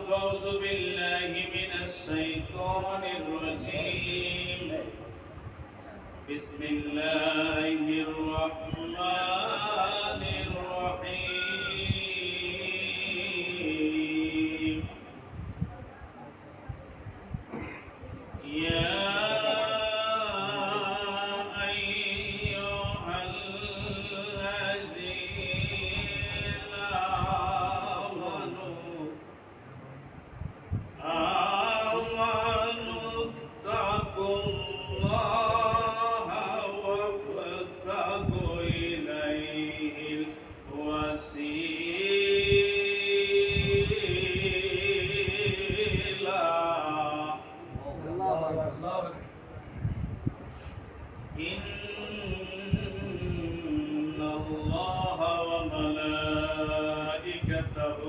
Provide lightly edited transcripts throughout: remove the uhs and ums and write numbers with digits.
أعوذ بالله من الشيطان الرجيم بسم الله الرحمن الرحيم يا أيها الذين آمنوا اتقوا الله وابتغوا إليه الوسيلة إن الله وملائكته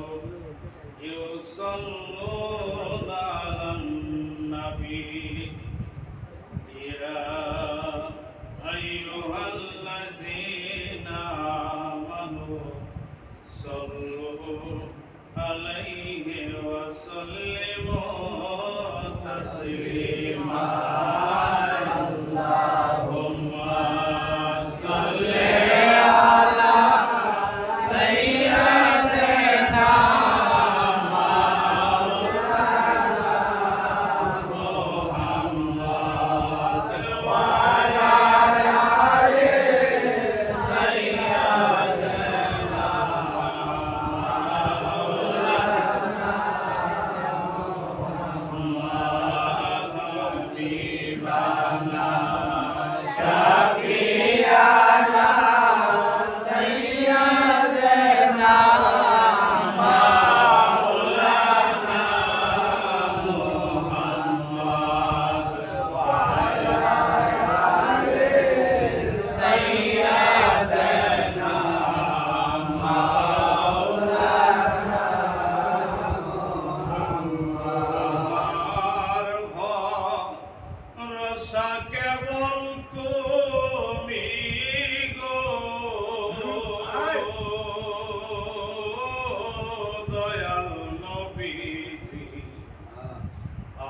يصلون على النبي يا أيها الذين آمنوا صلوا عليه وسلموا تسليما اللهم صل على سيدنا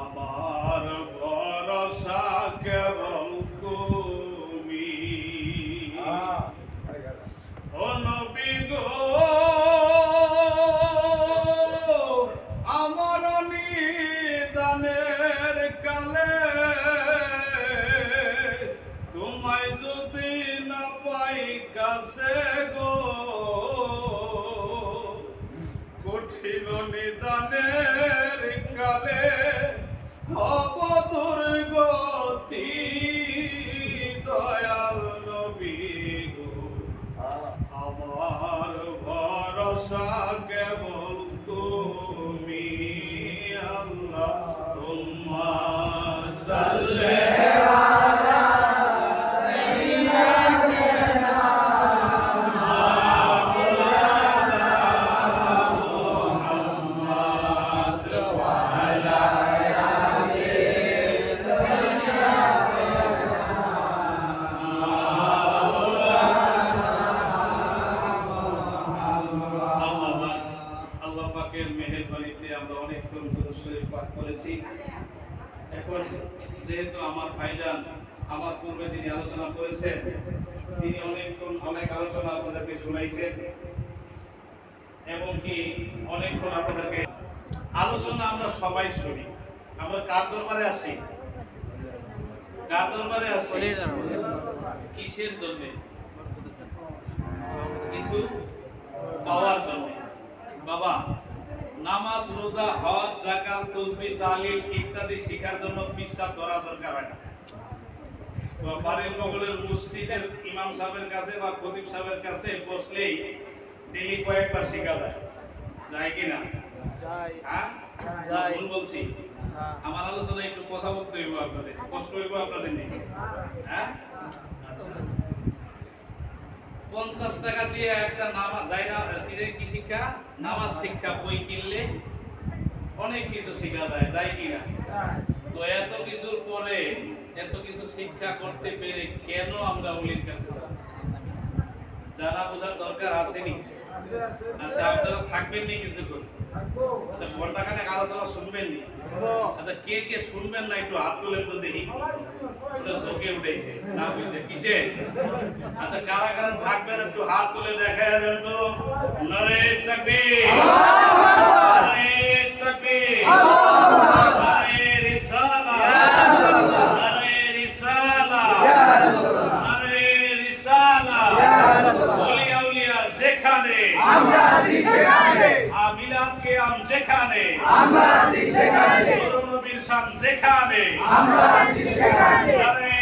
আমার ভরসা কেবল তুমি ও নবী গো আমার নিদানের কালে তোমায় যদি না পাই কাছে গো কঠিন নিদানের কালে হব দুর্গতি দয়াল নবী গো আমার ভরসা কেবল তুমি আল্লাহ তুম্মা সাল্লি আলা সাইয়্যিদিনা মুহাম্মদ ওয়া আলা এখন যেহেতু আমার ভাইজান আমার পূর্বে যিনি আলোচনা করেছেন তিনি অনেক আলোচনা আপনাদেরকে শুনাইছেন এবং কি অনেকক্ষণ আপনাদেরকে আলোচনা আমরা সবাই শুনি। আমরা কার দরবারে আসি? কার দরবারে আসি? কিসের জন্য? কিছু পাওয়ার জন্য। বাবা, নামাজ, রোজা, হজ, যাকাত, তাসবিহ, তাহলিল ইত্যাদি শেখার জন্য বিশ্বাস করা দরকার হয় না। বাড়ির বগলের মসজিদের ইমাম সাহেবের কাছে বা খতিব সাহেবের কাছে বসলেই ডেইলি কয়েকবার শেখা যায়। যায় কি না? যায়। হ্যাঁ? যায়। ভুল বলছি? আমার আলোচনা একটু কথা বলতে হইব আপনাদের, কষ্ট হইব আপনাদের নিয়ে। হ্যাঁ? আচ্ছা। 50 টাকা দিয়ে একটা নামাজ যায় না, কি শিক্ষা? নামাজ শিক্ষা বই কিনলে অনেক কিছু শেখা যায়, যায় কি না? তো এত কিছুর পরে এত কিছু শিক্ষা করতে পেরে কেন আমরা ওলির কাছে জানা বোঝার দরকার আছে নি? আচ্ছা, আপনারা থাকবেন নি কিছুক্ষণ? আচ্ছা ঘন্টাখানেক আলোচনা শুনবেন নি? আচ্ছা কে কে শুনবেন না একটু হাত তুলেন তো দেখি। চোখে উঠেছে না বুঝছে কিসে? আচ্ছা কারা কারা থাকবেন একটু হাত তুলে দেখায় দেন তো। নারে তাকবীর, নারে তাকবীর, নারে রিসালাত, নারে রিসালাত, নারে রিসালাত। ওলিয়া উলিয়া যেখানে আমরা আছি সেখানে, মিলাদ কিয়াম যেখানে আমরা আছি সেখানে, নবীর শান যেখানে আমরা আছি সেখানে। নারে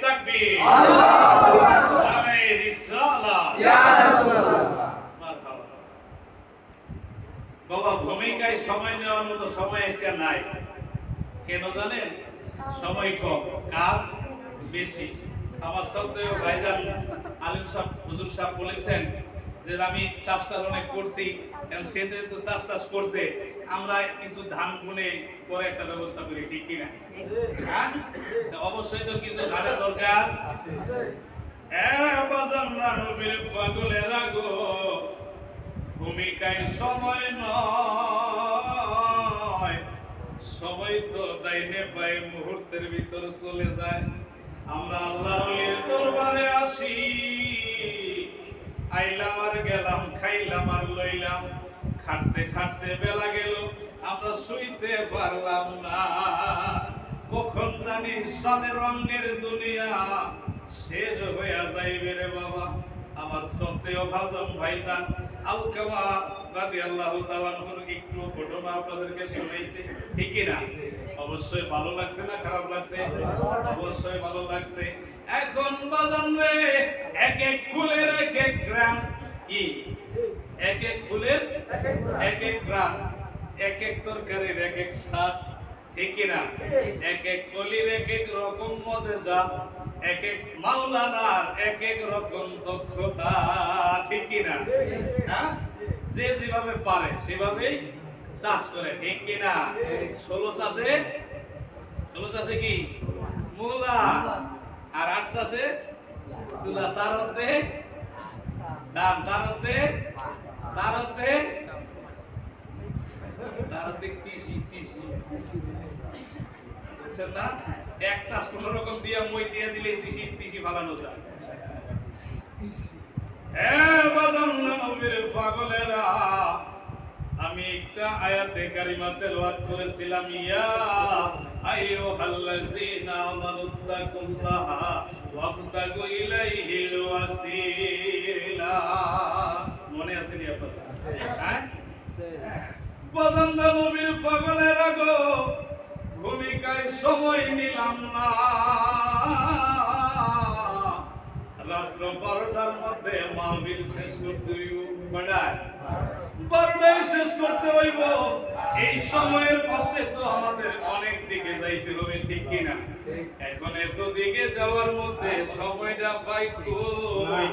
তাকবীর, আল্লাহু আকবার, নারে রিসালাত। ইয়া রাসূলুল্লাহ। মারহাবা। বাবা ভূমিকায় সময় নেওয়ার মতো সময় আজকে নাই। কেন জানেন? সময় কম, কাজ বেশি। আমার শ্রদ্ধেয় ভাইজান আলিম সাহেব হুজুর সাহেব বলেছেন যে আমি চাষটা অনেক করছি, কারণ সে যেহেতু চাষ করছে, আমরা কিছু ধান গুনে পরে একটা ব্যবস্থা করি, ঠিক কিনা? হ্যাঁ, তা অবশ্যই তো কিছু ধানের দরকার। নবীর পাগলেরা গো, ভূমিকায় সময় নয়, সময় তো ডাইনে পায়ে মুহূর্তের ভিতর চলে যায়। আমরা আল্লাহর দরবারে আসি, আইলাম আর গেলাম, খাইলাম আর লইলাম, খাটতে খাটতে বেলা গেল, আমরা শুইতে পারলাম না। কখন জানি সাদের রঙের দুনিয়া শেষ হইয়া যাইবে রে বাবা। আমার শ্রদ্ধেয় ভাজন ভাইজান আলকামা রাদিয়াল্লাহু তাআলা আনহুর একটু ঘটনা আপনাদেরকে শুনাইছি, ঠিক কি না? অবশ্যই ভালো লাগছে না খারাপ লাগছে? অবশ্যই ভালো লাগছে। এখন বাজান রে, এক এক ফুলের এক এক গ্রাম, কি এক এক ফুলের এক এক গ্রাম, এক এক তরকারির এক এক স্বাদ, ঠিক কি না? এক এক কলির এক এক রকম মজা, এক এক মাওলানার এক এক রকম দক্ষতা, ঠিক কি না? হ্যাঁ, যে যেভাবে পারে সেভাবেই চাষ করে, ঠিক কি না? 16 চাষে কি মূলা, আর 8 চাষে তুলা, তার মধ্যে ধান, তার মধ্যে কৃষি, বুঝছেন না? এক চাষ কোন রকম দিয়া মই দিয়া দিলে কৃষি ফালানো যায়। পাগলেরা, আমি একটা আয়াতে কারিমা তেলাওয়াত করেছিলাম, ইয়া আইয়ুহাল্লাযীনা আমানুত্তাকুল্লাহা ওয়াবতাগু ইলাইহিল ওয়াসিলা। মনে আছে নি আপনাদের? হ্যাঁ, বদন্দা নবীর পাগলেরা গো, ভূমিকায় সময় নিলাম না। রাত্র 12টার মধ্যে মাহফিল শেষ করতে হইব, 12টায় শেষ করতে হইব। এই সময়ের মধ্যে তো আমাদের অনেক দিকে যাইতে হবে, ঠিক কিনা? এখন এত দিকে যাওয়ার মধ্যে সময়টা পাই কই?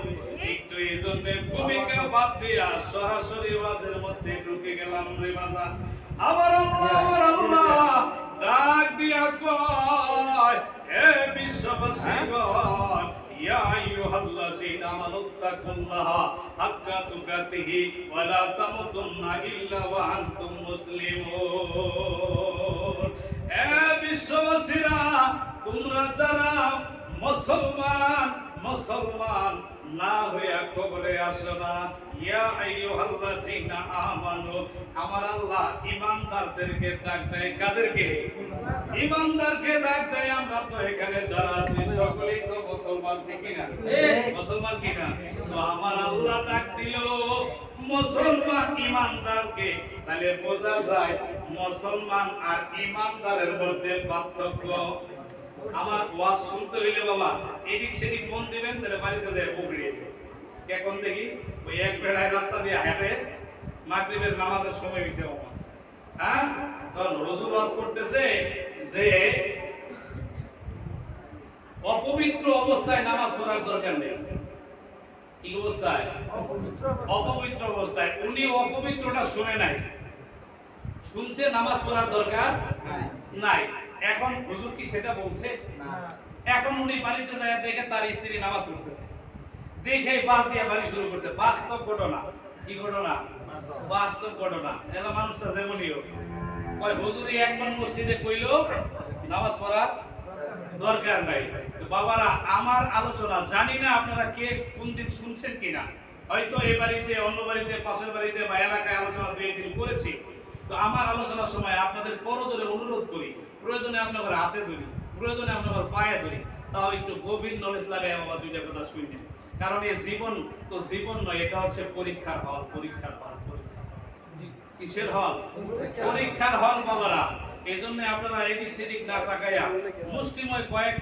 একটু এই জন্য ভূমিকা বাদ দিয়া সরাসরি ওয়াজের মধ্যে ঢুকে গেলাম রে বাবা। আমার আল্লাহ ডাক দিয়া কয়, হে বিশ্ববাসীগণ, ইয়া আইয়ুহাল্লাযীনা আমানুত্তাকুল্লাহা হাক্কা তুকাতিহি ওয়া লা তামুতুন্না ইল্লা ওয়া আনতুম মুসলিমুন। হে বিশ্ববাসীরা, তোমরা যারা মুসলমান না হইয়া কবরে আসো না, ইয়া আইয়ুহাল্লাযীনা আমানু, আমার আল্লাহ ঈমানদারদেরকে ডাক দেয়। কাদেরকে? ঈমানদারকে ডাক দেয়। আমরা তো এখানে যারা আছি সকলেই তো মুসলমান, ঠিক কিনা? মুসলমান কিনা? তো আমার আল্লাহ ডাক দিল মুসলমান ঈমানদারকে, তাহলে বোঝা যায় মুসলমান আর ঈমানদারের মধ্যে পার্থক্য। আমার ওয়াজ শুনতে হইলে বাবা এদিক সেদিক মন দিবেন, তাহলে বাড়িতে যায় বকরিয়ে কেমন দেখি ওই এক বেড়ায় রাস্তা দিয়ে হেঁটে মাগরিবের নামাজের সময় হয়েছে বাবা। হ্যাঁ, তখন হুজুর ওয়াজ করতেছে যে অপবিত্র অবস্থায় নামাজ পড়ার দরকার নেই। কি অবস্থায়? অপবিত্র অবস্থায়। উনি অপবিত্রটা শুনে নাই, শুনছে নামাজ পড়ার দরকার নাই। এখন হুজুর কি সেটা বলছে? এখন উনি বাড়িতে যায়, দেখে তার স্ত্রী নামাজ পড়তেছে, দেখে বাস দিয়ে বাড়ি শুরু করছে। বাস্তব ঘটনা। কি ঘটনা? বাস্তব ঘটনা। এলা মানুষটা যেমনই হোক, ওই হুজুরি একবার মসজিদে কইলো নামাজ পড়ার দরকার নাই। তো বাবারা, আমার আলোচনা জানি না আপনারা কে কোন দিন শুনছেন কিনা, হয়তো এই বাড়িতে, অন্য বাড়িতে, পাশের বাড়িতে বা এলাকায় আলোচনা দুই একদিন করেছি। তো আমার আলোচনার সময় আপনাদের করজোরে অনুরোধ করি, প্রয়োজনে আপনাদের হাতে ধরি, প্রয়োজনে আপনাদের পায়ে ধরি, তাও একটু গভীর নলেজ লাগাই বাবা দুইটা কথা শুনবেন। কারণ এই জীবন তো জীবন নয়, এটা হচ্ছে পরীক্ষার হল। পরীক্ষার হল, কিসের হল? পরীক্ষার হল বাবারা। এই জন্য আপনারা এদিক সেদিক না তাকাইয়া মুষ্টিময় কয়েক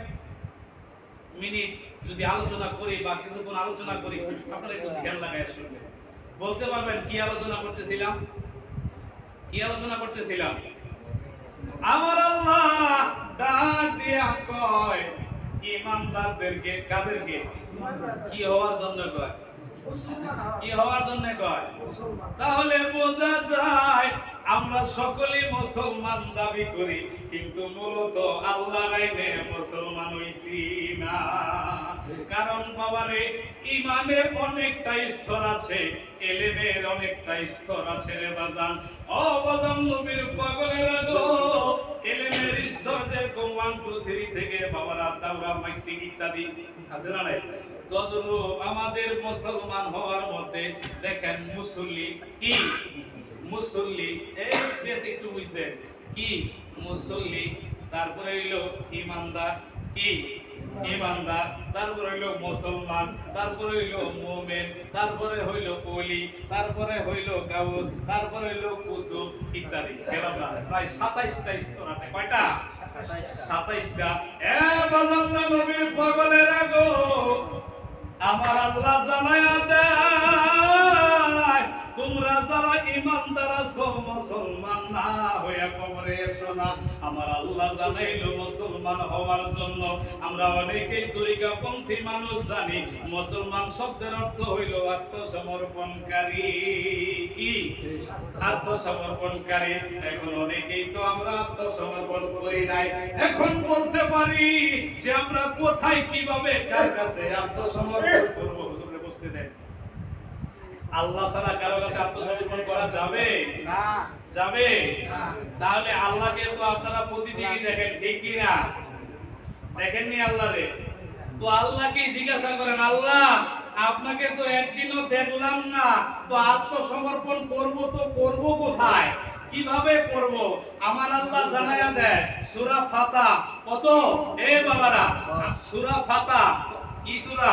মিনিট যদি আলোচনা করি বা কিছুক্ষণ আলোচনা করি, আপনারা একটু ধ্যান লাগাইয়া শুনবেন। বলতে পারবেন কি আলোচনা করতেছিলাম? কি আলোচনা করতেছিলাম? আমার আল্লাহ ডাক দিয়া কয় ইমানদারদেরকে, কাদেরকে? কি হওয়ার জন্য কয়? কি হওয়ার জন্য কয়? তাহলে বোঝা যায় আমরা সকলেই মুসলমান দাবি করি, কিন্তু মূলত আল্লাহর আইনে মুসলমান হইছি না। কারণ বাবারে, ঈমানের অনেকটা স্তর আছে, ইলমের অনেকটা স্তর আছে রে বাজান। ও বাজান, নবীর পাগলেরা গো, ইলমের স্তর যেরকম 1 2 3 থেকে বাবারা তাওরাত, মাইতিক ইত্যাদি আছে না নাই? তদ্রূপ আমাদের মুসলমান হওয়ার মধ্যে দেখেন মুসল্লি কি? মুসল্লি, এই বেশ একটু বুঝছেন কি? মুসল্লি, তারপরে হইলো ইমানদার, কি? ইমানদার, তারপরে হইলো মুসলমান, তারপরে হইলো মুমিন, তারপরে হইলো ওলি, তারপরে হইলো গাউস, তারপরে হইলো কুতুব ইত্যাদি। কেননা প্রায় 27টা স্তর আছে। কয়টা? 27টা। এ বাজান, নবীর পাগলেরা গো, আমার আল্লাহ জানায়া দেয় তোমরা যারা ইমানদার আছো, মুসলমান না হইয়া কবরে এসো না। আমার আল্লাহ জানাইলো মুসলমান হওয়ার জন্য আমরা অনেকেই তরিকাপন্থী মানুষ জানি মুসলমান শব্দের অর্থ হইল আত্মসমর্পণকারী। কি? আত্মসমর্পণকারী। এখন অনেকেই তো আমরা আত্মসমর্পণ করি নাই। এখন বলতে পারি যে আমরা কোথায়, কিভাবে, কার কাছে আত্মসমর্পণ করব? হুজুরে বসতে দেন। আল্লাহ ছাড়া কারো কাছে আত্মসমর্পণ করা যাবে না? যাবে না। তাহলে আল্লাহকে তো আপনারা প্রতিদিনই দেখেন, ঠিক কি না? দেখেননি আল্লাহরে? তো আল্লাহকে জিজ্ঞাসা করেন, আল্লাহ আপনাকে তো একদিনও দেখলাম না, তো আত্মসমর্পণ করব তো করব কোথায়, কিভাবে করব? আমার আল্লাহ জানায়া দেয় সূরা ফাতা। কত? এ বাবারা, সূরা ফাতা। কি সূরা?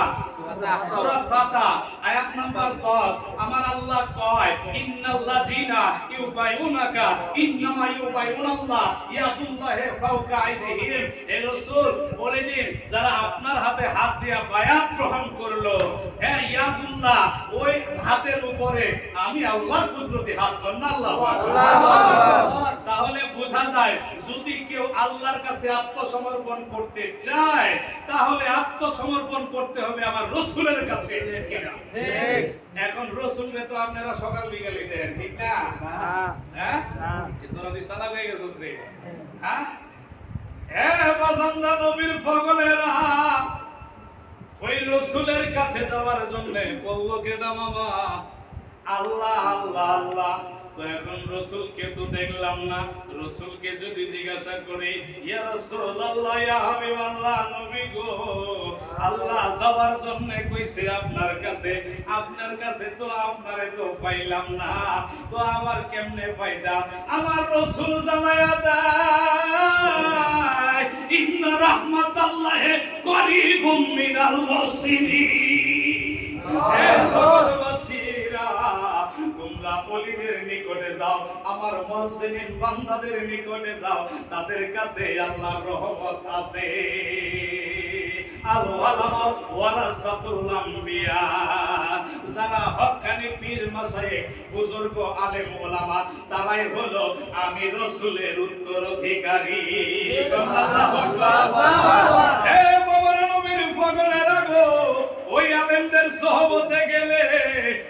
সূরা ফাতা, আয়াত নাম্বার 10। আমার আল্লাহ কয়, ইন্নাল্লাযিনা ইউবাইউনাকা ইন্নামা ইউবাইউনাল্লাহ ইয়াদুল্লাহি ফাওকা আইদিহিম। হে রাসূল বলে দিন, যারা আপনার হাতে হাত দিয়া বায়াত গ্রহণ করলো, হ্যাঁ ইয়াদুল্লাহ, ওই হাতের উপরে আমি আল্লাহর কুদরতি হাত। আল্লাহু আকবার। তাহলে বোঝা যায় যদি কেউ আল্লাহর কাছে আত্মসমর্পণ করতে চায়, তাহলে আত্মসমর্পণ করতে হবে আমার রাসূলের কাছে। ঠিক না? ঠিক। এখন রাসূলকে তো আপনারা সকাল বিকালে দেন, ঠিক না? হ্যাঁ, এছাড়া দি সালাম হয়ে গেছে রে। হ্যাঁ, এ বাজানরা, নবীর পাগলেরা, ওই রাসূলের কাছে যাওয়ার জন্য বলল কেডা মামা? আল্লাহ আল্লাহ আল্লাহ। তো এখন রাসূলকে তো দেখলাম না, রাসূলকে যদি জিজ্ঞাসা করি, ইয়া রাসূলুল্লাহ, ইয়া হাবিবাল্লাহ, নবী গো, আল্লাহ যাওয়ার জন্য কইছে আপনার কাছে, আপনার কাছে তো আপনারে তো পাইলাম না, তো আবার কেমনে পাইতাম? আমার রাসূল জানায়া দেয়, ইন্না রাহমাতাল্লাহি করিবুম মিনাল মুহসিনিন। হে জগৎবাসীরা, তোমরা ওলিদের নিকটে যাও, আমার মুহসিনিন বান্দাদের নিকটে যাও, তাদের কাছে আল্লাহর রহমত আছে। আল উলামা ওয়ারাসাতুল আম্বিয়া, যারা হক্কানি পীর মাশায়েখ, বুজুর্গ আলেম ওলামা, তারাই হলো আমি রাসূলের উত্তরাধিকারী। আল্লাহু আকবার। হে বাবার নবীর পাগলেরা গো, ওই আলেমদের সোহবতে গেলে,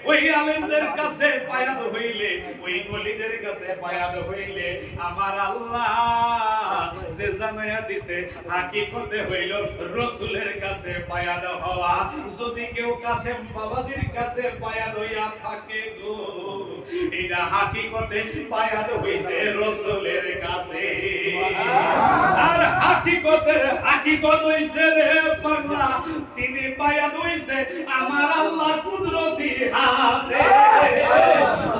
ওই আলেমদের কাছে পায়াত হইলে, ওই ওলিদের কাছে পায়াত হইলে আমার আল্লাহ যে জানায়া দিছে হাকিকতে হইল রাসূলের কাছে বায়াত হওয়া। যদি কেউ কাসেম বাবাজির কাছে বায়াত হইয়া থাকে গো, এটা হাকিকতে বায়াত হইছে রাসূলের কাছে। আর হাকিকতের হাকিকত হইছে রে পাগলা, তিনি বায়াত হইছে আমার আল্লাহ কুদরতি হাতে।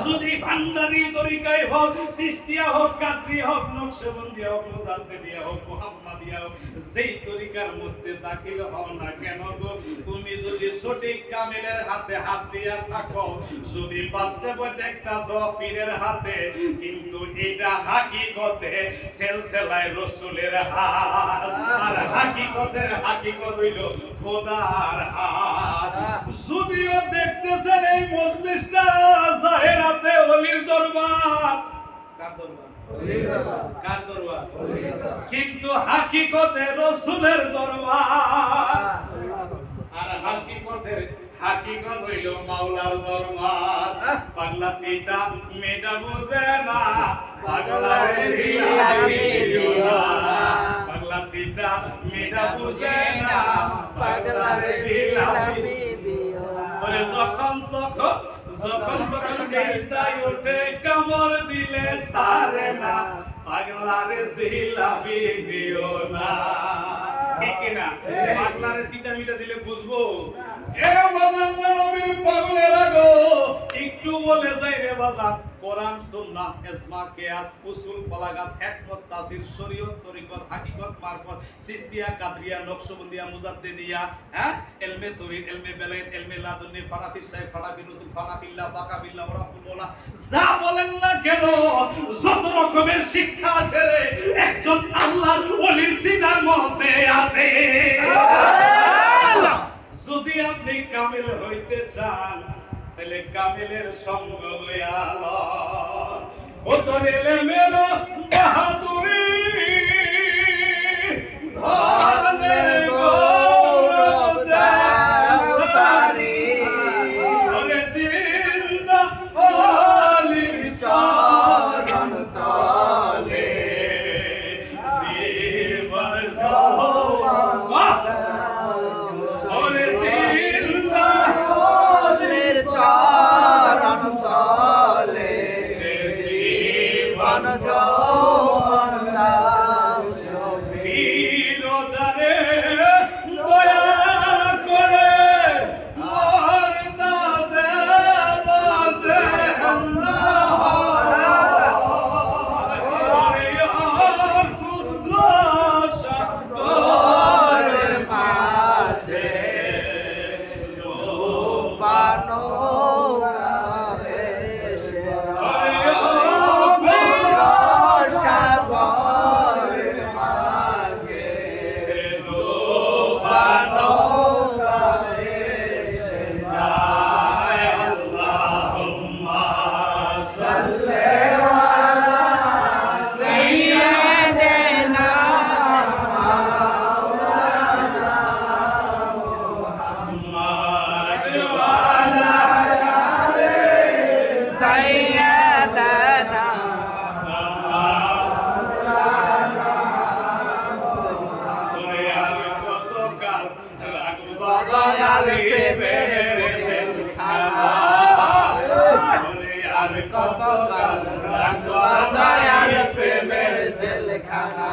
যদি ভান্ডারি তরিকায় হোক, সিস্তিয়া হোক, কাদরি হোক, নকশবন্দিয়া হোক, মুজাদ্দিদিয়া হোক, মুহাম্মাদিয়া হোক, যেই তরিকার মধ্যে দাখিল হও না কেন গো, তুমি যদি সঠিক কামেলের হাতে হাত দিয়া থাকো, যদি বাস্তবে দেখতাছ পীরের হাতে, কিন্তু এটা হাকিকতে সেলসেলায় রাসূলের হাত। আর হাকিকতের হাকিকত হইল খোদার হাত। যদিও দেখতেছেন এই মজলিসটা জাহেরাতে ওলির দরবার, কার দরবার? কার দরবার? কিন্তু হাকিকতে রাসূলের দরবার। আর হাকিকতের হাকিকত হইল মাওলার দরবার। পাগলা পিতা মেয়েটা বুঝে না, পাগলারে জিলাপি দিও না। পাগলা পিতা মেয়েটা বুঝে না, পাগলারে জিলাপি দিও না। ওরে যখন যখন যখন তখন চিন্তায় ওঠে, কামড় দিলে সারে না, পাগলারে জিলাপি দিও না। ঠিক না? পাগলারে তিতা মিটা দিলে বুঝবো। এ বাজান নবী পাগলেরা গো, একটু বলে যাই রে বাজান, কোরআন সুন্নাহ ইজমা কিয়াস উসুল বালাগাত হিকমত তাফসীর শরীয়ত তরিকত হাকিকত মারফত সিস্তিয়া কাদরিয়া নকশবন্দিয়া মুজাদ্দিদিয়া, হ্যাঁ, ইলমে তাওহীদ ইলমে বেলায়েত ইলমে লাদুন্নি ফারাফি শাইখ ফারাফি রসুল ফারাফিল্লাহ বাকাবিল্লাহ ওরাফুল মাওলা, যা বলেন না কেন যত রকমের শিক্ষা আছে রে, একজন আল্লাহর ওলির সিনার মধ্যে আছে। যদি আপনি কামিল হইতে চান, তাহলে কামিলের সঙ্গ লইয়া লন। ও তোর এলেমের বাহাদুরি, ধর্মের গৌরব দাসারি, ওরে জিন্দা ওলির চরণ তলে জীবন সওয়াব। ওরে জিন্দা ওলির চরণ তলে জীবন যৌবন দাও সবে। রোজারে দয়া করে মোর দাদে রাজে হামদা হয়, কুদরত সাগরের মাঝে ডোবানো এসে, সাগরের মাঝে ডোবানো এসে যায়। আল্লাহুম্মা সাল্লি আলা সাইয়্যিদিনা মাওলানা মুহাম্মাদ ওয়া আলা আলি সাইয়্যিদিনা মাওলানা। ওরে আর কত কাল রাখবা দয়াল প্রেমের জেলখানা, ওরে আর কত কাল রাখবা দয়াল প্রেমের জেলখানা।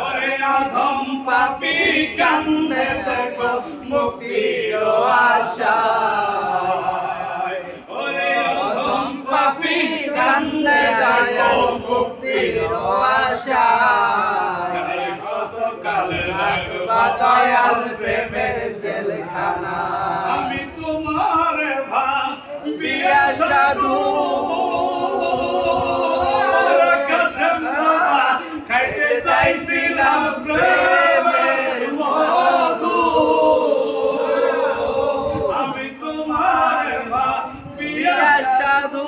ওরে আধম পাপী কান্দে দেখো মুক্তির আশায়, ওরে আধম পাপী কান্দে দেখো মুক্তির আশায়। কত কাল রাখবা দয়াল প্রেমের জেলখানা। আমি তোমার ভাবিয়া সাধু কাসেম বাবা, খাইতে চাইছিলাম প্রেমের মধু। আমি তোমার ভাবিয়া সাধু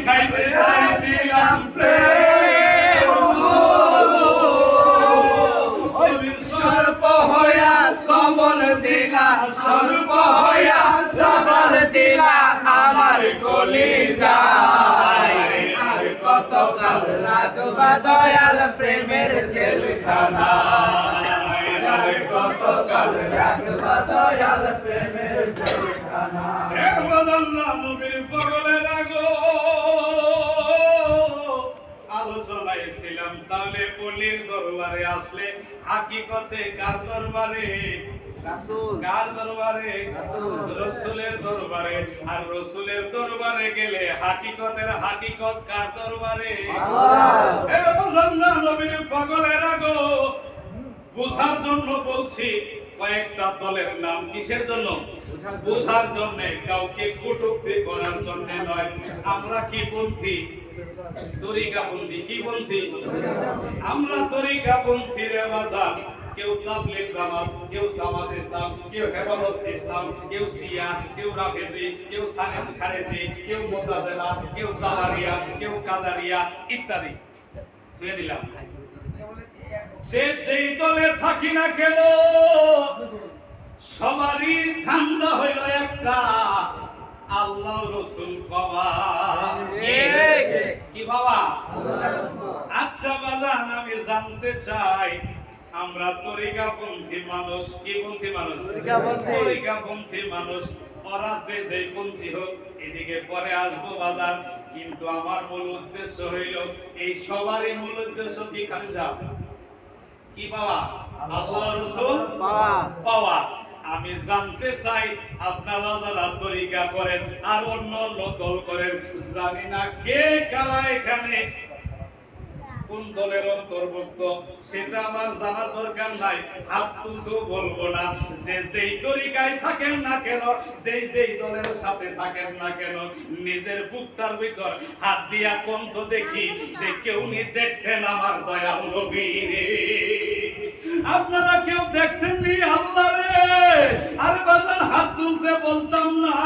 খাইতে চাইছিলাম প্রেমের মধু। সর্প হইয়া সবল দিলা, সর্প হইয়া সবল রাখবা দয়াল প্রেমের জেলখানা কত কাল রাখবা দয়াল প্রেমের জেলখানা নবীর পাগলেরা গো আলোচনায় ছিলাম তাহলে অলির দরবারে আসলে হাকিকতে কার দরবারে কার দরবারে রসুলের দরবারে আর রসুলের দরবারে গেলে হাকিকতের হাকিকত কার দরবারে নবীর পাগলেরা গো বুঝার জন্য বলছি কয়েকটা দলের নাম কিসের জন্য বুঝার জন্য কাউকে কটূক্তি করার জন্য নয় আমরা কি পন্থী তরিকাপন্থী কি পন্থী আমরা তরিকাপন্থী রে বাজার কেউ তাবলীগ জামাত কেউ জামাত ইসলাম কেউ হেফাজত ইসলাম কেউ শিয়া কেউ রাফেজি কেউ সানেত খারেজি কেউ মুতাজিলা কেউ সালারিয়া কেউ কাদারিয়া ইত্যাদি ছুঁয়ে দিলাম যে যেই দলে থাকি না কেন সবারই ধান্দা হইল একটা আল্লাহ রসুল পাওয়া কি বাবা আচ্ছা বাজান আমি জানতে চাই আমরা তরিকাপন্থী মানুষ কি পন্থী মানুষ তরিকাপন্থী মানুষ ওরা যে পন্থী হোক এদিকে পরে আসবো বাজার কিন্তু আমার মূল উদ্দেশ্য হইল এই সবারই মূল উদ্দেশ্য কি খালি যাও কি পাওয়া আল্লাহ রাসূল পাওয়া আমি জানতে চাই আপনারা যারা তরিকা করেন আর অন্য অন্য দল করেন জানি না কে কারা এখানে কোন দলের অন্তর্ভুক্ত সেটা আমার জানার দরকার নাই হাত তুলতে বলবো না যে যেই তরিকায় থাকেন না কেন যেই দলের সাথে থাকেন না কেন নিজের বুকটার ভিতর হাত দিয়া কোন তো দেখি যে কেউ নি দেখছেন আমার দয়াল নবী আপনারা কেউ দেখছেন নি আল্লাহ রে আর বাজার হাত তুলতে বলতাম না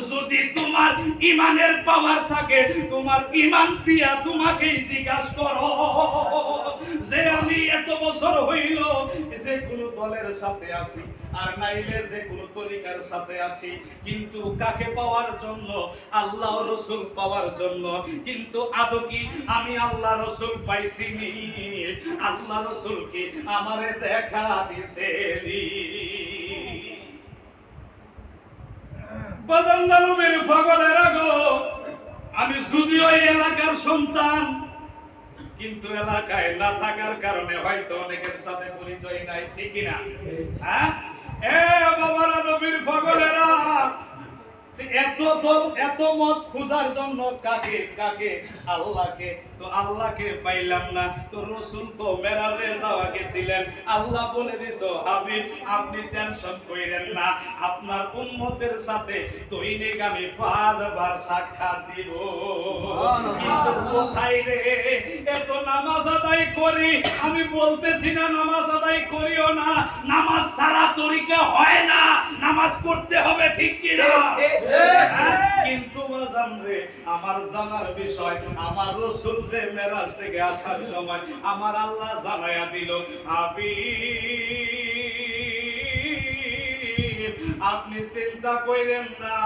যদি তোমার ঈমানের পাওয়ার থাকে তোমার ঈমান দিয়া তোমাকে জিজ্ঞাসা করো যে আমি এত বছর হইল যে কোন দলের সাথে আছি আর নাইলে যে কোন তরিকার সাথে আছি কিন্তু কাকে পাওয়ার জন্য আল্লাহ রাসূল পাওয়ার জন্য কিন্তু আদৌ কি আমি আল্লাহ রাসূল পাইছি নি আল্লাহ রাসূল কি আমারে দেখা দিছেনি বাজাল্লাহ নবীর পাগলেরা গো আমি যদিও এই এলাকার সন্তান কিন্তু এলাকায় না থাকার কারণে হয়তো অনেকের সাথে পরিচয় নাই ঠিক কি না হ্যাঁ এ বাবারা নবীর পাগলেরা এত দল এত মত খোঁজার জন্য কাকে কাকে আল্লাহকে তো আল্লাহকে পাইলাম না তো রাসূল তো মেরাজে যাওয়া গেছিলেন আল্লাহ বলে দিছো হাবিব আপনি টেনশন কইরেন না আপনার উম্মতের সাথে দৈনিক আমি 5 বার সাক্ষাৎ দিব কিন্তু কোথায় রে এত নামাজ আদায় করি আমি বলতেছি না নামাজ আদায় করিও না নামাজ সারা তরিকা হয় না নামাজ করতে হবে ঠিক কি না কিন্তু বাজান রে আমার জানার বিষয় আমার রাসূল যে মেরাজ থেকে আসার সময় আমার আল্লাহ জানায়া দিল হাবিব আপনি চিন্তা কইরেন না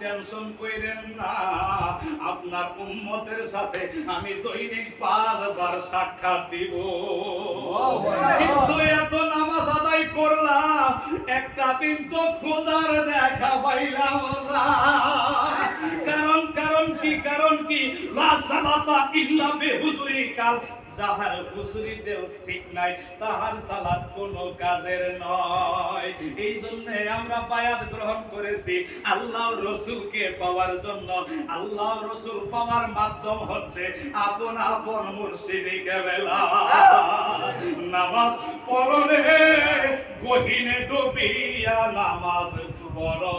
টেনশন কইরেন না আপনার উম্মতের সাথে আমি দৈনিক 5 বার সাক্ষাৎ দিব কিন্তু এত নামাজ আদায় করলাম একটা দিন তো খোদার দেখা পাইলাম না কারণ কি লা সালাতা ইল্লা বিহুজুরি কাল যাহার হুজুরি দেল ঠিক নাই তাহার সালাত কোনো কাজের নয় এই জন্য আমরা বায়াত গ্রহণ করেছি আল্লাহর রাসূলকে পাওয়ার জন্য আল্লাহর রাসূল পাওয়ার মাধ্যম হচ্ছে আপন আপন মুর্শিদি কেবলা নামাজ পড়লে গহিনে ডুবিয়া নামাজ পড়ো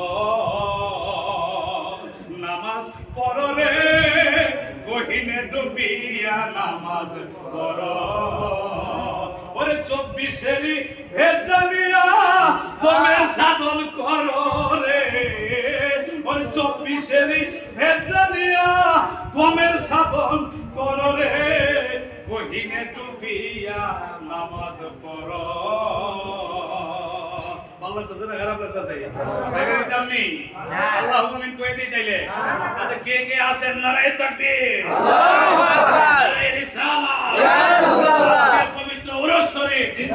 নামাজ পড়লে গহিনে ডুবিয়া নামাজ পড়ো ওরে 24 ভেজালিয়া তুমি সাধন করো রে ওরে 24 ভেজালিয়া তুমি সাধন করো রে গহিনে ডুবিয়া নামাজ পড়ো ভালো লাগতেছে না খারাপ লাগতেছে সাইরে দামি আল্লাহু আমিন কই দিই তাইলে আচ্ছা কে কে আছেন নারায়ে তাকবীর আল্লাহু আকবার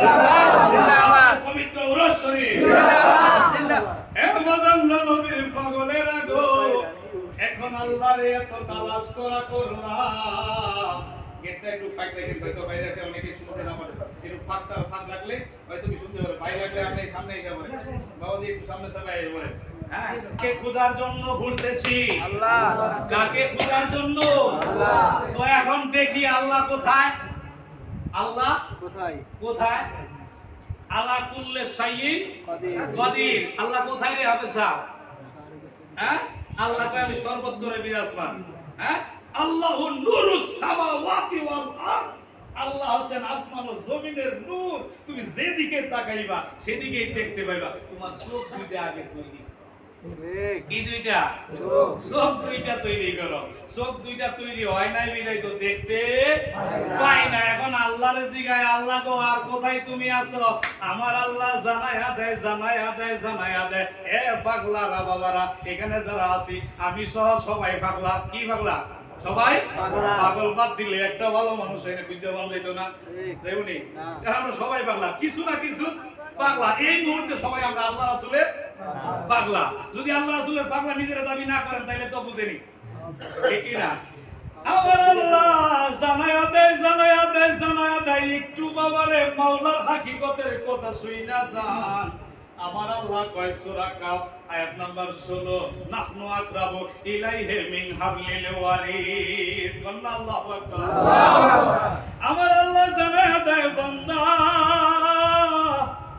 জিন্দাবাদ পবিত্র উরস শরীফ জিন্দাবাদ নবীর পাগলেরা গো এখন আল্লাহর এত তালাশ করা করলাম গেটটা একটু ফাঁক রেখে হয়তো বাইরে একটা অনেকেই শুনতে না পারে একটু ফাঁক রাখলে হয়তো কি শুনতে পারে বাইরে রাখলে আপনি সামনে এসে বলেন বাবাজি একটু সামনে সবাই বলেন হ্যাঁ কাকে খোঁজার জন্য ঘুরতেছি আল্লাহ কাকে খোঁজার জন্য আল্লাহ তো এখন দেখি আল্লাহ কোথায় আল্লাহ কোথায় কোথায় আলা কুল্লে শাইইন কাদির আল্লাহ কোথায় রে হাফেজা হ্যাঁ আল্লাহ কয় আমি সর্বত্রে বিরাজমান হ্যাঁ আল্লাহু নূরুস সামাওয়াতি ওয়াল আরদ আল্লাহ হচ্ছেন আসমান ও জমিনের নূর তুমি যেদিকে তাকাইবা সেদিকেই দেখতে পাইবা তোমার চোখ দুইটা আগে তৈরি কি দুইটা চোখ দুইটা তৈরি করো চোখ দুইটা তৈরি হয় নাই বিদায় তো দেখতে পাই না এখন আল্লাহর জিগায় আল্লাহ গো আর কোথায় তুমি আছো আমার আল্লাহ জানায়া দেয় এ পাগলারা বাবারা এখানে যারা আছি আমি সহ সবাই পাগলা কি পাগলা সবাই পাগল বাদ দিলে একটা ভালো মানুষ এনে খুঁজে পাওয়া যেত না দেউনি কারণ আমরা সবাই পাগলা কিছু না কিছু পাগলা এই মুহূর্তে সবাই আমরা আল্লাহ রাসূলের পাগলা যদি আল্লাহ রাসূলের পাগলা নিজেরা দাবি না করেন তাহলে তো বুঝেনি ঠিক কি না আমার আল্লাহ জানায়া দেয় একটু বাবারে মাওলার হাকিকতের কথা শুইনা যান আমার আল্লাহ কয় সূরা কাফ আয়াত নাম্বার 16 নাহনু আকরাবু ইলাইহি মিন হাবলিল ওয়ারিদ আল্লাহু আকবার আমার আল্লাহ জানায়া দেয় বান্দা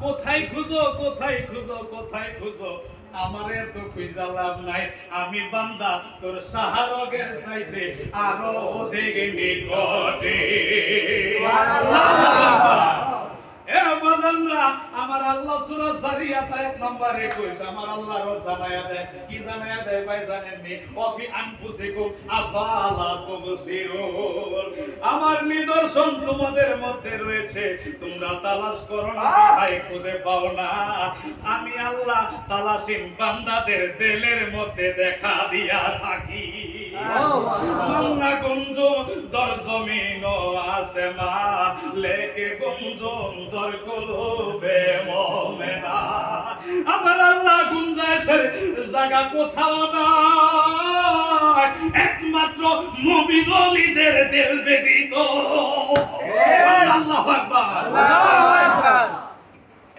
কোথায় খুঁজো আমারে তো খুঁজা লাভ নাই আমি বান্দা তোর সাহারগের চাইতে আরো অধিক নিকটে সুবহানাল্লাহ এ বাজানরা আমার আল্লাহ সূরা জারিয়াত আয়াত নাম্বার 21 আমার আল্লাহ জানায়া দেয় কি জানায়া দেয় ভাই জানেননি ওয়াফি আনফুসিকুম আফালা তুবসিরুন আমার নিদর্শন তোমাদের মধ্যে রয়েছে তোমরা তালাশ করো না ভাই খুঁজে পাও না আমি আল্লাহ তালাশিন বান্দাদের দিলের মধ্যে দেখা দিয়া থাকি মান্না গুঞ্জন দর জমিন আসেমা লেকে গুঞ্জন দর কলবে মোমেনা আমার আল্লাহ গুঞ্জাইশের জায়গা কোথাও না একমাত্র মুমিন ওলিদের দিল ব্যতীত আল্লাহু আকবার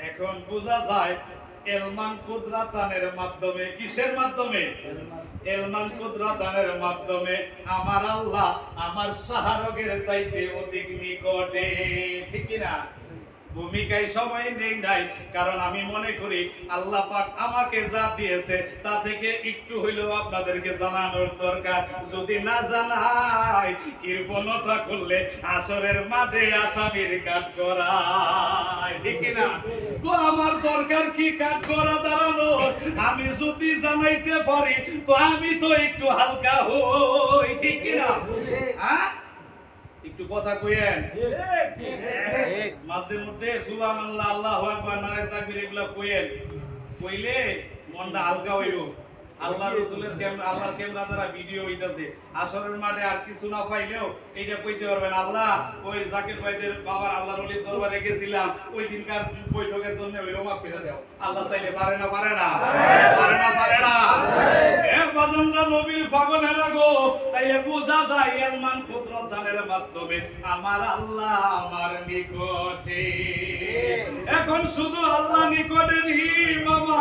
এখন বোঝা যায় এলমান কুদরাতানের মাধ্যমে কিসের মাধ্যমে এলমান কুদরাতানের মাধ্যমে আমার আল্লাহ আমার সাহারগের চাইতে অধিক নিকটে ঠিক কি না ভূমিকায় সময় নেই নাই কারণ আমি মনে করি আল্লাহ পাক আমাকে যা দিয়েছে তা থেকে একটু হইলেও আপনাদেরকে জানানোর দরকার যদি না জানাই কৃপণতা করলে আসরের মাঠে আসামির কাঠ করায় ঠিক না তো আমার দরকার কি কাঠ করা দাঁড়ানো আমি যদি জানাইতে পারি তো আমি তো একটু হালকা হই ঠিক না হ্যাঁ একটু কথা কইেন ঠিক মাঝে মধ্যে সুবহানাল্লাহ আল্লাহু আকবার নারে তাকবীর এগুলা কইেন কইলে মনটা হালকা হইব আল্লাহ রাসূলের ক্যামেরা আল্লাহর ক্যামেরা দ্বারা ভিডিও হইতাছে আসরের মাঠে আর কিছু না পাইলেও এইটা কইতে পারবেন আল্লাহ ওই জাকির ভাইদের বাবার আল্লাহর ওলির দরবারে গেছিলাম ওই দিনকার বৈঠকের জন্য ওই রোমা পেতে দাও আল্লাহ চাইলে পারে না পারে না এ বাজানরা নবীর পাগলেরা গো তাইলে বোঝা যায় এলমান কুদরত দানের মাধ্যমে আমার আল্লাহ আমার নিকটে এখন শুধু আল্লাহ নিকটে নি বাবা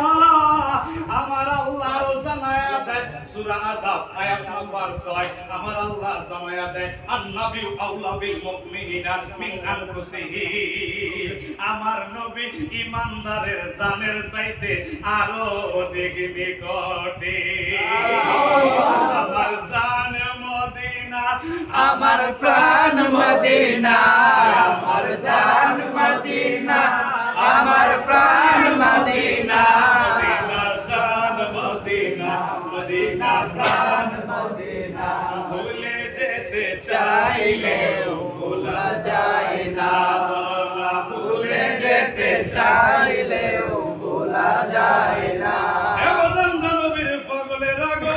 আমার আল্লাহ জানায়া দেয় সূরা আযাব আয়াত নাম্বার 6 আমার আল্লাহ জানায়া দেয় আন-নাবিয়্যু আউলা বিল মুমিনিনা মিন আনফুসিহিম আমার নবী ঈমানদারের জানের চাইতে আরো অধিক নিকটে আমার জান মদিনা আমার প্রাণ মদিনা আমার জান মদিনা আমার প্রাণ মদিনা মদিনা প্রাণ মদিনা ভুলে যেতে চাইলেও ভোলা যায় না ভুলে যেতে চাইলেও ভোলা যায় না এ বাজানরা নবীর পাগলেরা গো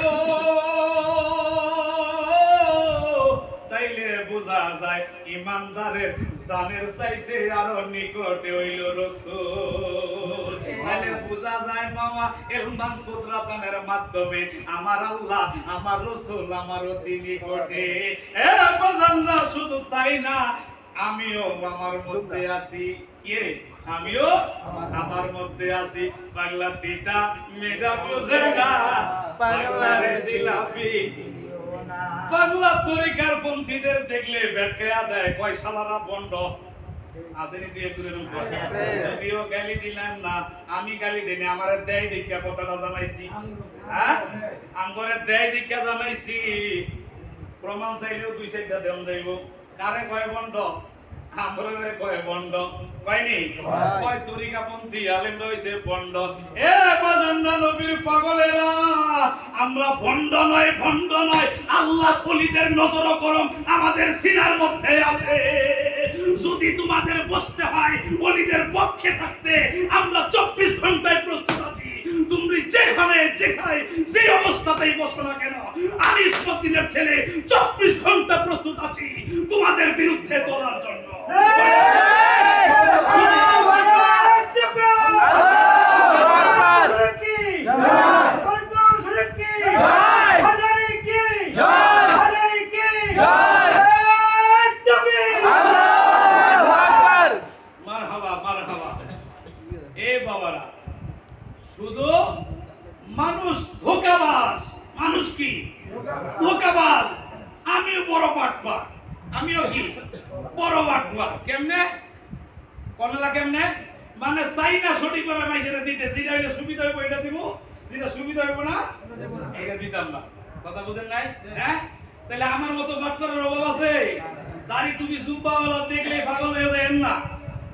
তাইলে বোঝা যায় ইমানদারের জানের চাইতে আরো নিকটে হইল রাসূল। তাহলে বোঝা যায় মামা ইলমান কুদরাতানের মাধ্যমে আমার আল্লাহ আমার রাসূল আমার অতি নিকটে। এ বাজানরা শুধু তাই না, আমিও আমার মধ্যে আছি। কে? আমিও আমার মধ্যে আছি। পাগলা তিতা মেডা বুঝে না, পাগলা রে জিলাপি। পাগলা তরিকার পন্থীদের দেখলে বেটকায়া দেয়, কয় শালারা বন্ড। আসেনি দিয়ে তুলে রূপ আছে। যদিও গালি দিলাম না, আমি গালি দিই, আমারে দেয় দীক্ষা কথাটা জানাইছি। হ্যাঁ, আমগরে দেয় দীক্ষা জানাইছি। প্রমাণ চাইলেও দুই সাইডটা দেন যাইব। কারে কয় বন্ড? আমরে কয় বন্ড। কয়নি? কয় তরিকাপন্থী আলেমরা হইছে বন্ড। এ বাজান্না নবীর পাগলেরা, আমরা বন্ড নয়, বন্ড নয়। আল্লাহ ওলিদের নজর করম আমাদের সিনার মধ্যে আছে। যদি তোমাদের বসতে হয় ওলিদের পক্ষে থাকতে, আমরা 24 ঘন্টায় প্রস্তুত আছি। তুমি যেখানে যেখানে যে অবস্থাতেই বসো না কেন, আমি ইসমাতিনের ছেলে 24 ঘন্টা প্রস্তুত আছি তোমাদের বিরুদ্ধে তোলার জন্য। শুধু মানুষ ধোঁকাবাজ। মানুষ কি? ধোঁকাবাজ। আমিও বড় বাটপার। আমিও কি? বড় বাটপার। কেমনে? কোনলা কেমনে? মানে চাই না সঠিকভাবে মাইসেরা দিতে, যেটা হইলে সুবিধা হইব এটা দিব, যেটা সুবিধা হইব না এটা দিতাম না। কথা বুঝেন নাই? হ্যাঁ, তাহলে আমার মতো বাটপারের অভাব আছে? দাড়ি টুপি জুব্বাওয়ালা দেখলে পাগল হয়ে যাবেন না।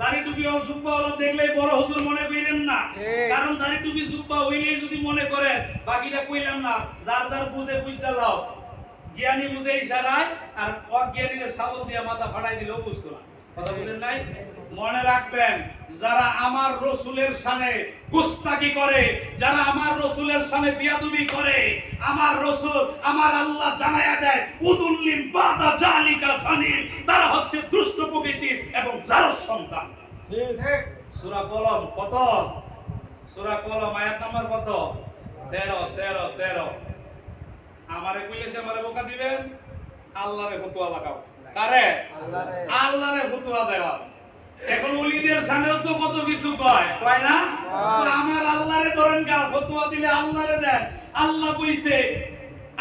দাড়ি টুপি ও জুব্বাওয়ালা দেখলে বড় হুজুর মনে করেন না। কারণ দাড়ি টুপি জুব্বা হইলেই যদি মনে করেন, বাকিটা কইলাম না, যার যার বুঝে বুঝা লাও। জ্ঞানী বুঝে ইশারায়, আর অজ্ঞানীকে শাবল দিয়ে মাথা ফাটাই দিলেও বুঝতো না। কথা বুঝেন নাই? মনে রাখবেন, যারা আমার রাসূলের শানে গুস্তাকি করে, যারা আমার রাসূলের শানে বিয়াদবি করে, আমার রাসূল আমার আল্লাহ জানায়া দেয় উদুল্লিম বাদা জালিকা সানির, তারা হচ্ছে দুষ্ট প্রকৃতির এবং জারস সন্তান। ঠিক। সূরা কলম কত? সূরা কলম আয়াত নাম্বার কত? 13। আমারে কইলেছে আমারে বোকা দিবেন, আল্লাহরে ফতোয়া লাগাও। কারে? আল্লাহরে। আল্লাহরে ফতোয়া দেওয়া। এখন ওলিদের শানেও তো কত কিছু কয়, কয় না? তো আমার আল্লাহরে ধরেন, গা ফতোয়া দিলে আল্লাহরে দেন। আল্লাহ কইছে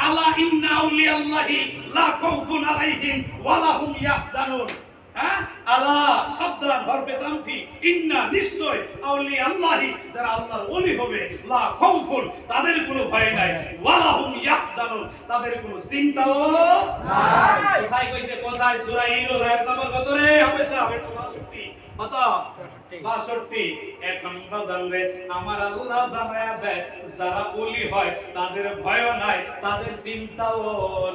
আলা ইন্না আউলিয়াল্লাহি লা খাউফুন আলাইহিম ওয়া লা হুম ইয়াহজানুন। হ্যাঁ, আলা সাবধান, হরফে তামফি, ইন্না নিশ্চয়, আউলিয়া আল্লাহি যারা আল্লাহর ওলি হবে, লা খাউফুন তাদের কোনো ভয় নাই, ওয়া লা হুম ইয়াহজানুন তাদের কোনো চিন্তাও নাই। কোথায় কইছে? কোথায়? সূরা ইউনূস আয়াত নাম্বার কত রে? হামেশা হবে 62। কত? 62। এখন বাজানরে আমার আল্লাহ জানায়া দেয়, যারা ওলি হয় তাদের ভয়ও নাই, তাদের চিন্তাও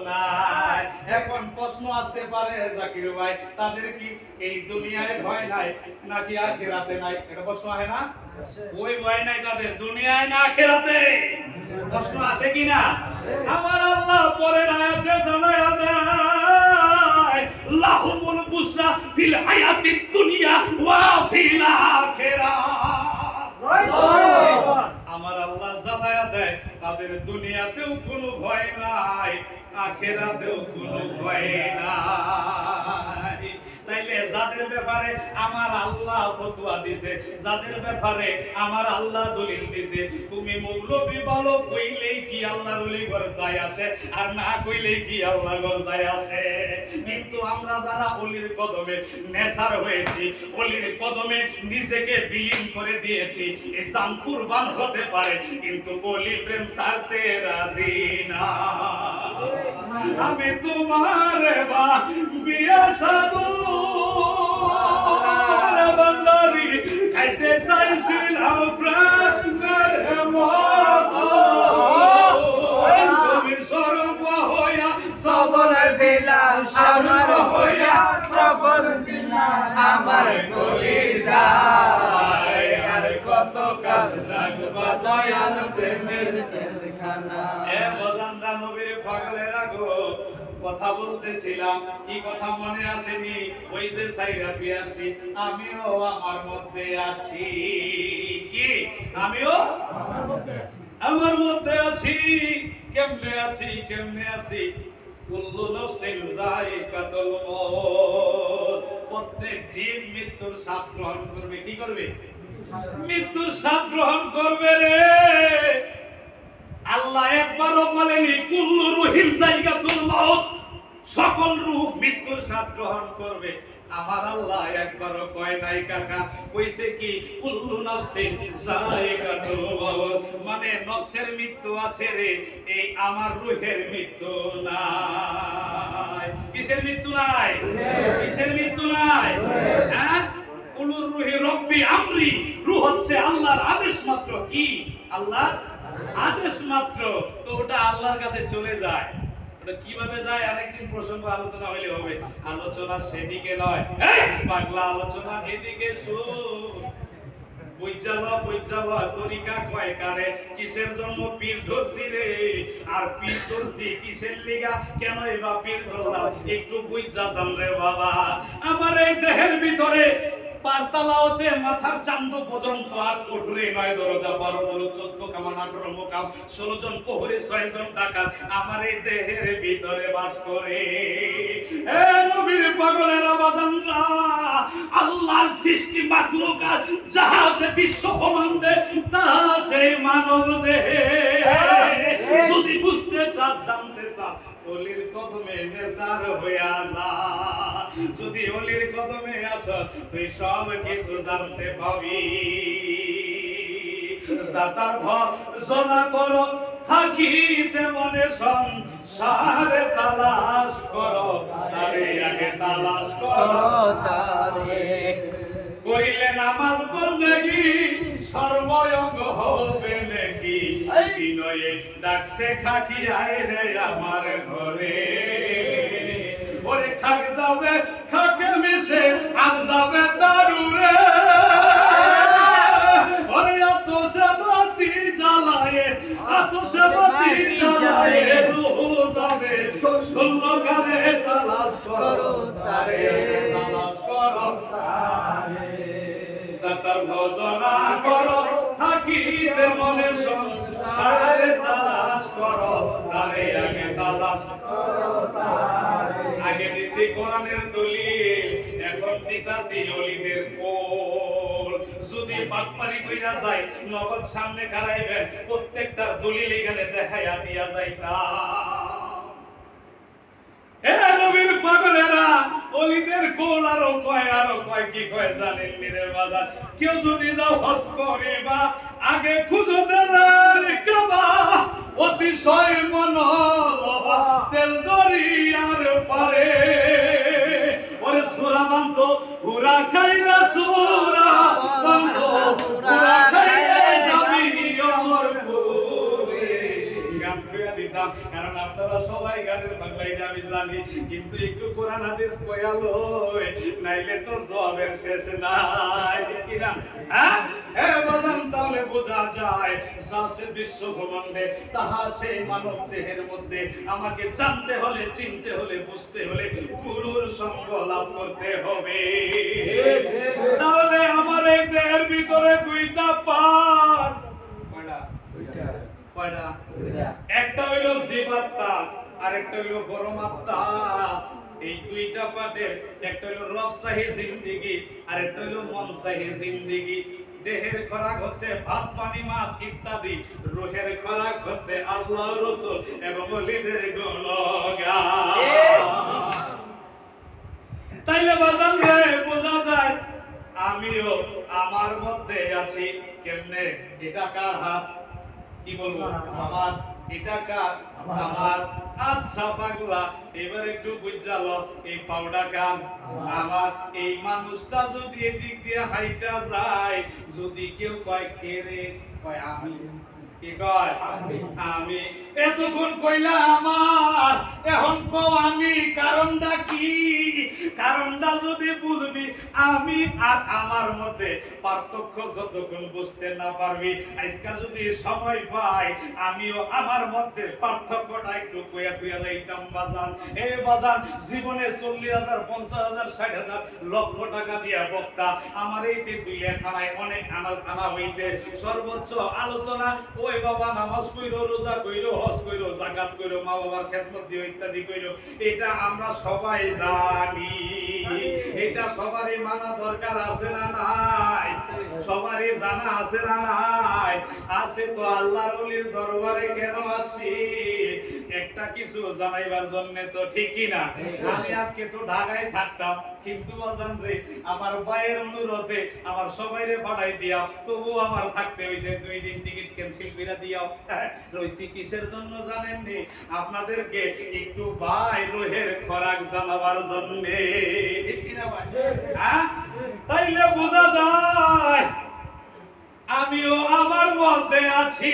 নাই। এখন প্রশ্ন আসতে পারে জাকির ভাই, তাদের কি এই দুনিয়ায় ভয় নাই নাকি আখিরাতে নাই? এটা প্রশ্ন আসে না? ওই ভয় নাই তাদের, দুনিয়ায় না আখিরাতে? প্রশ্ন আসে কি না? আমার আল্লাহ পরের আয়াতে জানায়া দেয় লাহুমুল বুশরা ফিল হায়াতিদ দুনিয়া ওয়া ফিল আখিরাহ। আমার আল্লাহ জানায়া দেয় তাদের দুনিয়াতেও কোনো ভয় নাই, আখিরাতেও কোনো ভয় নাই। তাইলে যাদের ব্যাপারে আমার আল্লাহ ফতোয়া দিছে, যাদের ব্যাপারে আমার আল্লাহ দলিল দিছে, তুমি মৌলবি বলো কইলেই কি আল্লাহর ওলি ঘর যায় আসে, আর না কইলেই কি আল্লাহর ঘর যায় আসে। কিন্তু আমরা যারা ওলির কদমে নেসার হয়েছি, ওলির কদমে নিজেকে বিলীন করে দিয়েছি, এই জান কুরবান হতে পারে কিন্তু ওলি প্রেম ছাড়তে রাজি না। আমি তোমার বা বিয়া সাধু বন্দরি খাইতে চাইছিলাম প্রাণের মতো, তুমি স্বরূপ হইয়া সবর দিলা, আমার হইয়া সবর দিলা আমার কলিজায়। আর কত কাজ রাখবা দয়াল প্রেমের জেলখানা। এ বাজানরা নবীর পাগলেরা গো, কথা বলতেছিলাম, কি কথা মনে আসেনি? ওই যে সাইরা ফিয়াসি, আমিও আমার মধ্যে আছি। কি? আমিও আমার মধ্যে আছি। কেমনে আছি? কেমনে আছি? কুল্লু নাফসিন যায়িকাতুল মউত। প্রত্যেক জীব মৃত্যুর স্বাদ গ্রহণ করবে। কি করবে? মৃত্যুর স্বাদ গ্রহণ করবে রে। আল্লাহ একবারও বলেনি কুল্লু রুহিন যায়িকাতুল মউত, সকল রূহ মৃত্যুর স্বাদ গ্রহণ করবে। আমার আল্লাহ একবারও কয় নাই কাকা, কইছে কি কুল্লু নাফসিন যায়িকাতুল মউত, মানে নফসের মৃত্যু আছে রে, এই আমার রূহের মৃত্যু নাই। কিসের মৃত্যু নাই? কিসের মৃত্যু নাই? হ্যাঁ, কুলুর রুহি রব্বি আমরি, রূহ হচ্ছে আল্লাহর আদেশ মাত্র। কি? আল্লাহর আদেশ মাত্র। তো ওটা আল্লাহর কাছে চলে যায়। ওটা কিভাবে যায় আরেকদিন প্রসঙ্গ আলোচনা হইলে হবে। আলোচনা সেদিকে নয়, এই পাগলা, আলোচনা এদিকে শুন। বুঝালো তরিকা কয় কারে, কিসের জন্য পীর ধরছি রে, আর পীর ধরছি কিসের লিগা, কেন এবা পীর ধরলাম, একটু বুঝা যান রে বাবা। আমার এই দেহের ভিতরে পারতালাওতে মাথার চান্দ পর্যন্ত আর কোঠরে 9 দরজা 12 বড় 14 কামান 18 মোকাম 16 জন প্রহরী 6 জন ডাকাত আমার এই দেহের ভিতরে বাস করে। এ নবীর পাগলেরা বাজানরা, আল্লাহর সৃষ্টি মাখলুক যাহা আছে বিশ্ব ব্রহ্মাণ্ডে তাহা আছে মানব দেহে। যদি বুঝতে চাস, জানতে চাস, ওলির কদমে নেসার হইয়া যা। যদি ওলির কদমে আস, তুই সব কিছু জানতে পাবি। সাতার ভজনা করো থাকিতে মনে সংসারে তালাশ করো, তারে আগে তালাশ করো তারে। করিলে নামাজ বন্দেগী সর্বঙ্গ হবে নাকি, বিনয়ে ডাকছে খাকি আয় রে আমার ঘরে। ওরে খাক যাবে খাকে মিশে আগ যাবে তারুরে। ওরে আতশে বাতি জ্বালায়ে, আতশে বাতি জ্বালায়ে রূহ যাবে শূন্যকারে তালাশ করো তারে, তালাশ করো তারে। সাতার ভজনা করো থাকিতে মনে সংসারে তালাশ করো, তারে আগে তালাশ করো তারে। আগে দিছি কোরআনের দলিল, এখন দিতাছি ওলিদের কোল। যদি বাটপারি কইরা যায়, নগদ সামনে খাড়াইবেন, প্রত্যেকটার দলিল এখানে দেখাইয়া দিয়া যাইতা। হে নবীর পাগলেরা, ওলিদের কোল আরো কয় কি কয় জানেন নি রে বাজার? কেউ যদি যাও হজ করিবা, আগে খুঁজো দেলার কাবা, অতিশয় মনোলোভা তেল দরিয়ার পারে। ওরে সুরা বান্ত পুরা খাইলা, সুরা বান্ত পুরা খাইলে যাবি অমরপুরে। গান কইয়া দিতাম, কারণ আপনারা সবাই গানের পাগলা, এটা আমি জানি, কিন্তু একটু কোরআন হাদিস কইয়া লই, নাইলে তো জবের শেষ নাই। কি না? হ্যাঁ বাজান, তাহলে বোঝা যায় যাচ্ছে বিশ্ব ব্রহ্মাণ্ডে তাহা আছে মানব দেহের মধ্যে। আমাকে জানতে হলে, চিনতে হলে, বুঝতে হলে গুরুর সঙ্গ লাভ করতে হবে। তাহলে আমার এই দেহের ভিতরে দুইটা পার্ট। কয়টা? একটা হইলো জীবাত্মা, আরেকটা হইলো পরমাত্মা। এই দুইটা পার্টের একটা হইলো রবসাহি জিন্দেগি, আরেকটা হইলো মনসাহি জিন্দেগি। দেহের খোরাক হচ্ছে ভাত পানি মাছ ইত্যাদি, রুহের খোরাক হচ্ছে আল্লাহ রাসূল এবং ওলিদের গুণগান। তাইলে বাজান রে বোঝা যায় আমিও আমার মধ্যে আছি। কেমনে? এটা কার হাত? কি বলবো? আমার। এটা কার? আমার। আচ্ছা পাগলা, এবার একটু বুঝালো, এই পাউডা কার? আমার। এই মানুষটা যদি এদিক দিয়ে হাইটা যায়, যদি কেউ কয় কে রে, কয় আমি। কি কয়? আমি। এতক্ষণ কইলা আমার, এখন কও আমি, কারণটা কি? কারণটা যদি বুঝবি আমি আর আমার মধ্যে পার্থক্য যতক্ষণ বুঝতে না পারবি, আজকে যদি সময় পাই আমিও আমার মধ্যে পার্থক্যটা একটু কইয়া তুইয়া যাইতাম বাজান। এ বাজান, জীবনে 40,000 50,000 60,000 লক্ষ টাকা দিয়া বক্তা আমার এই তেতুলিয়া থানায় অনেক আনা হইছে। সর্বোচ্চ আলোচনা ওই বাবা নামাজ কইরো, রোজা কইরো, হজ কইরো, যাকাত কইরো, মা বাবার খেদমত দিও ইত্যাদি কইরো, এটা আমরা সবাই জানি। এটা সবারই মানা দরকার আছে না নাই? সবারই জানা আছে না নাই? আছে তো আল্লাহর ওলির দরবারে কেন আসি? একটা কিছু জানাইবার জন্য তো, ঠিক কি না? আমি আজকে তো ঢাকায় থাকতাম, কিন্তু বাজান রে আমার ভাইয়ের অনুরোধে আমার সবাইরে পাঠাই দিয়া তবু আমার থাকতে হইছে 2 দিন টিকিট ক্যান্সেল করে দিও। রইছি কিসের জন্য জানেন নি? আপনাদেরকে একটু ভাই রোহের খোরাক জানাবার জন্য, ঠিক কি না ভাই? হ্যাঁ, তাইলে বোঝা যায় আমিও আমার মধ্যে আছি।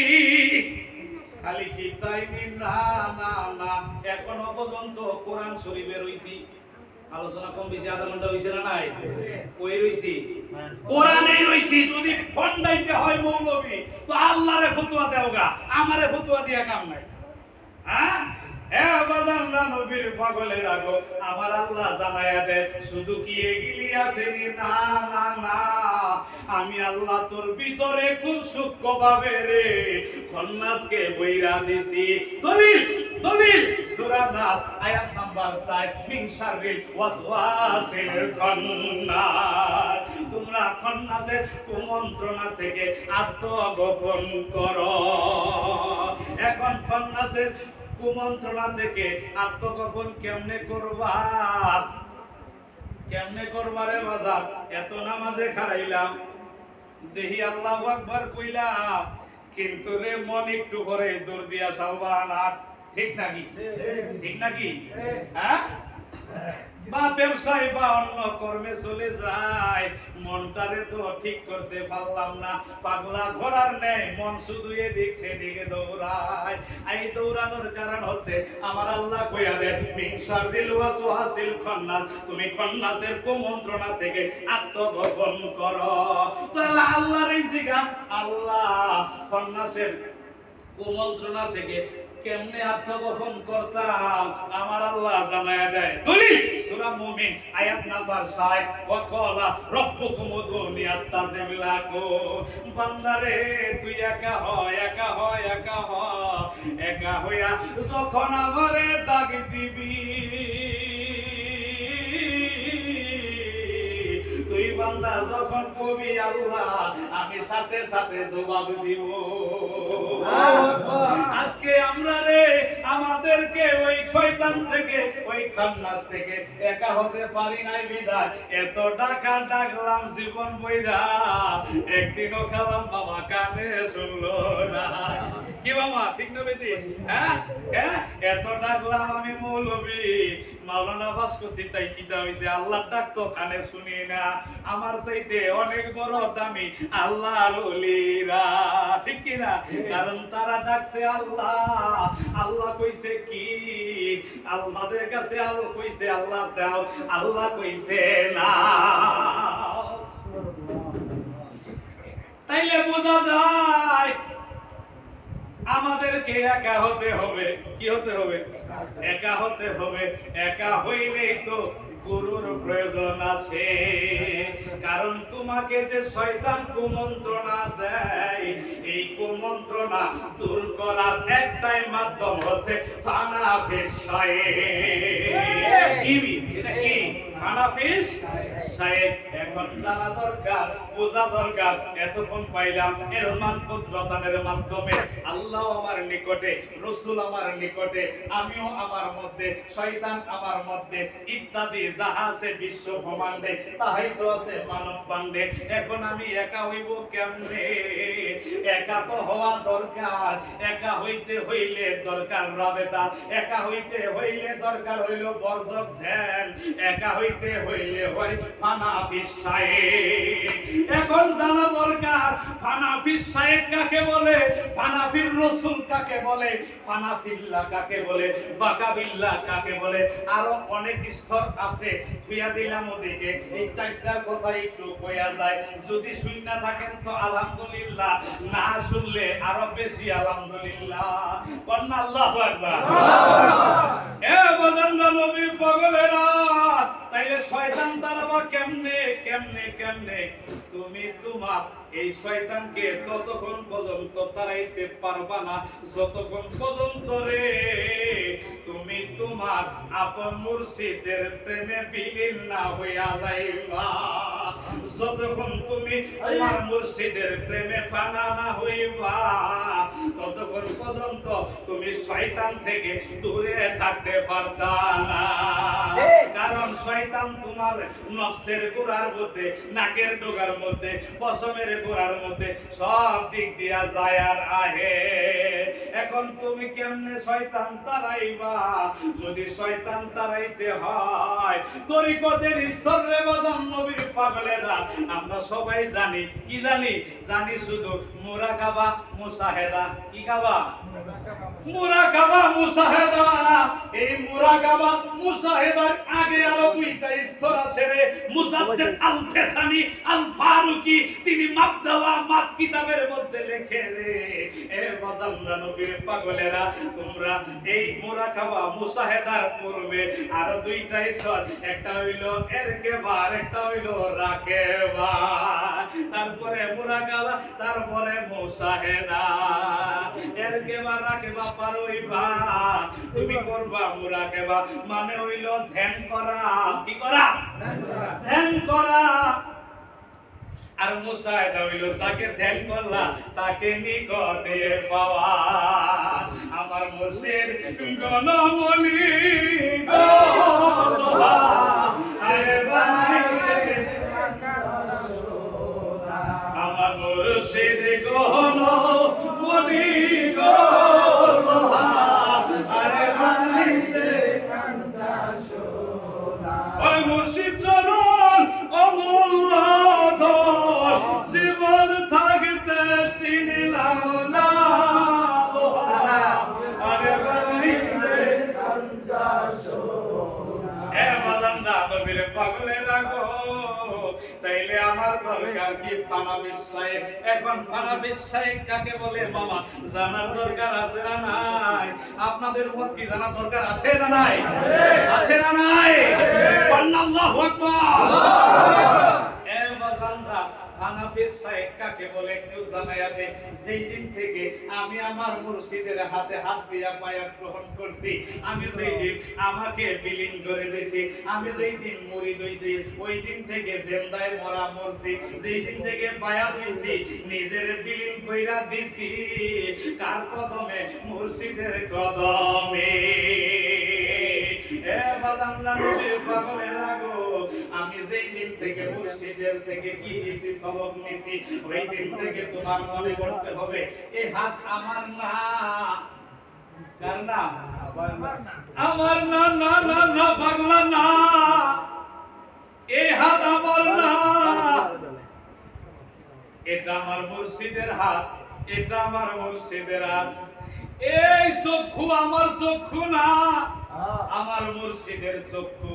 খালি কি তাই না? না না, এখনো পর্যন্ত কোরআন শরীফে রইছি। আলোচনা কম বেশি আধা ঘন্টা হইছে না নাই? কই রইছি? কোরআনে রইছি। যদি ফন্ডাইতে হয় মৌলবী তো আল্লাহরে ফতোয়া দেওগা, আমারে ফতোয়া দিয়া কাম নাই। হ্যাঁ, এ বাজান না, নবীর পাগলের আগো আমার আল্লাহ জানায়া দে শুধু কি এগিলি আছে নি? না না না, আমি আল্লাহ তোর ভিতরে খুব সূক্ষ্মভাবে রে খন্নাসকে বইরা দিছি। দলিল দলিল সূরা নাস আয়াত নাম্বার 4, মিন শাররিল ওয়াসওয়াসিল খান্নাস। তোমরা খন্নাসের কুমন্ত্রণা থেকে আত্মগোপন করো। এখন খন্নাসের কুমন্ত্রণা থেকে আত্মগোপন কেমনে করবা? কেমনে করবা রে বাজার? এত নামাজে খারাইলাম, দেহি আল্লাহু আকবার কইলাম, কিন্তু রে মন একটু করে দূর দিয়া সালবা না, ঠিক নাকি? ঠিক নাকি? হ্যাঁ, বা ব্যবসায় বা অন্য কর্মে চলে যায়, মনটারে তো ঠিক করতে পারলাম না। পাগলা ঘোড়ার নেই মন শুধু এদিক সেদিকে দৌড়ায়। এই দৌড়ানোর কারণ হচ্ছে আমার আল্লাহ কইয়া দেন মিন শাররিল ওয়াসওয়াসিল খান্নাস, তুমি খান্নাসের কুমন্ত্রণা থেকে আত্মগোপন করো। তাহলে আল্লাহর এই জিগান, আল্লাহ খান্নাসের কুমন্ত্রণা থেকে কেমনে আত্মগোপন করতাম আমার আল্লাহ জানায়া দেয়। দলিল সূরা মুমিন আয়াত নাম্বার 60, ওয়াকালা রাব্বুকুম উদউনি আস্তাজিব লাকুম। বান্দারে তুই একা হ, একা হ, একা হ, একা হইয়া যখন আমারে ডাক দিবি, তুই বান্দা যখন কবি আল্লাহ আমি সাথে সাথে জবাব দিব। আজকে আমরা রে আমাদেরকে ওই শয়তান থেকে, ওই খান্নাস থেকে একা হতে পারি নাই বিধায় এত ডাকা ডাকলাম জীবন বইরা, একদিনও খেলাম বাবা কানে শুনলো না। কি বাবা, ঠিক না বেটি? হ্যাঁ হ্যাঁ, এত ডাকলাম আমি মৌলবী মাওলানা ভাস্কর চিন্তাই কিতা হইছে, আল্লাহর ডাক তো কানে শুনি না। আমার চাইতে অনেক বড় দামি আল্লাহর ওলিরা, ঠিক কি না? কারণ তারা ডাকছে আল্লাহ, আল্লাহ কইছে কি? আল্লাহদের কাছে আল্লাহ কইছে আল্লাহ দাও, আল্লাহ কইছে না। তাইলে বোঝা যায় আমাদেরকে একা হতে হবে। কি হতে হবে? একা হতে হবে। একা হইলেই তো গুরুর প্রয়োজন আছে। কারণ তোমাকে যে শয়তান কুমন্ত্রণা দেয়, এই কুমন্ত্রণা দূর করার একটাই মাধ্যম হচ্ছে ফানাফিস সাহেব। এটা কি? ফানাফিস সাহেব। এখন জানা দরকার, বোঝা দরকার। এতক্ষণ পাইলাম এলমান কুদরতানের মাধ্যমে আল্লাহ আমার নিকটে, রাসূল আমার নিকটে, আমিও আমার মধ্যে, শয়তান আমার মধ্যে, ইত্যাদি যাহা আছে বিশ্ব ব্রহ্মাণ্ডে তাহাই তো আছে মানব বান্ডে। এখন আমি একা হইব কেমনে? একা তো হওয়া দরকার। একা হইতে হইলে দরকার রাবেতা, একা হইতে হইলে দরকার হইল বর্জক ধ্যান, একা হইতে হইতে হইলে হয় হানাফি সাহেব। এখন জানা দরকার হানাফি সাহেব কাকে বলে, হানাফির রাসূল কাকে বলে, হানাফিল্লাহ কাকে বলে, বাকাবিল্লাহ কাকে বলে, আরো অনেক স্তর আছে। থুইয়া দিলাম ওদিকে, এই চারটা কথা একটু কইয়া যায়। যদি শুননা থাকেন তো আলহামদুলিল্লাহ, না শুনলে আরো বেশি আলহামদুলিল্লাহ। কন্যা আল্লাহু আকবার। এ বাজানরা নবীর পাগলেরা, তাইলে শয়তান তাড়াবা কেমনে কেমনে কেমনে? তুমি তোমার এই শয়তানকে ততক্ষণ পর্যন্ত তাড়াইতে পারবা না যতক্ষণ পর্যন্ত রে তুমি তোমার আপন মুর্শিদের প্রেমে বিলীন না হইয়া যাইবা। যতক্ষণ তুমি তোমার মুর্শিদের প্রেমে ফানা না হইবা ততক্ষণ পর্যন্ত তুমি শয়তান থেকে দূরে থাকতে পারতা না। কারণ শয়তান তোমার নফসের গোড়ার মধ্যে, নাকের ডোগার মধ্যে, পশমের গোড়ার মধ্যে সব দিক দিয়া যায় আর আহে। এখন তুমি কেমনে শয়তান তাড়াইবা? যদি শয়তান তাড়াইতে হয় তরিকতের স্তরে বাজান নবীর পাগলেরা, আমরা সবাই জানি কি জানি? জানি শুধু মুরাকাবা মুশাহেদা। কি কাবা? মুরাকাবা মুশাহেদা। এই মুরাকাবা মুশাহেদার আগে আরো দুইটা স্তর আছে রে। মুজাদ্দিদ আল ফেসানি আল ফারুকি তিনি মাবদাওয়া মাত কিতাবের মধ্যে লেখে রে, এ বাজানরা নবীর পাগলেরা, তোমরা এই মুরাকাবা মুশাহেদার পূর্বে আরো দুইটা স্তর, একটা হইল এরকেবা, একটা হইল রাকেবা। তারপরে মুরাকাবা, তারপরে মুশাহেদা। এরকেবা রাকেবা পার হইবা, তুমি করবা মুরাকাবা, মানে হইল ধ্যান করা। কি করা? ধ্যান করা। আর মুশাহেদা হইল যাকে ধ্যান করলা তাকে নিকটে পাওয়া। আমার মুর্শিদ গণমণি গো আরে বানাইছে, আমার মুর্শিদ গণমণি গো আরে বানাইছে ওই মুর্শিদ চরণ অমূল্য ধন, জীবন থাকতে চিনিলাম না আরে বানাইছে এ বাজানরা নবীর পাগলেরা গো। তাইলে আমার দরকার কি? ফানা বিশ্বায়। এখন ফানা বিশ্বায় কাকে বলে মামা জানার দরকার আছে না নাই? আপনাদের মত কি জানার দরকার আছে না নাই? আছে না নাই? আল্লাহু আকবার। এ বাজানরা হানাফি সাহেব কাকে বলে একটু জানাইয়া দে। যেই দিন থেকে আমি আমার মুর্শিদের হাতে হাত দিয়া বায়াত গ্রহণ করছি, আমি যেই দিন আমাকে বিলীন করে দিয়েছি, আমি যেই দিন মুরিদ হইছি, ওই দিন থেকে জিন্দায় মরা মরছি। যেই দিন থেকে বায়াত হইছি, নিজের বিলীন কইরা দিছি কার কদমে? মুর্শিদের কদমে। এ বাজানরা নবীর পাগলেরা গো, আমি যেই দিন থেকে মুর্শিদের থেকে কি দিছি, সবক নিছি, ওই দিন থেকে তোমার মনে করতে হবে এই হাত আমার না। কার না? আমার না না না না পাগলা না, এই হাত আমার না, এটা আমার মুর্শিদের হাত, এটা আমার মুর্শিদের হাত। এই চক্ষু আমার চক্ষু না, আমার মুর্শিদের চক্ষু।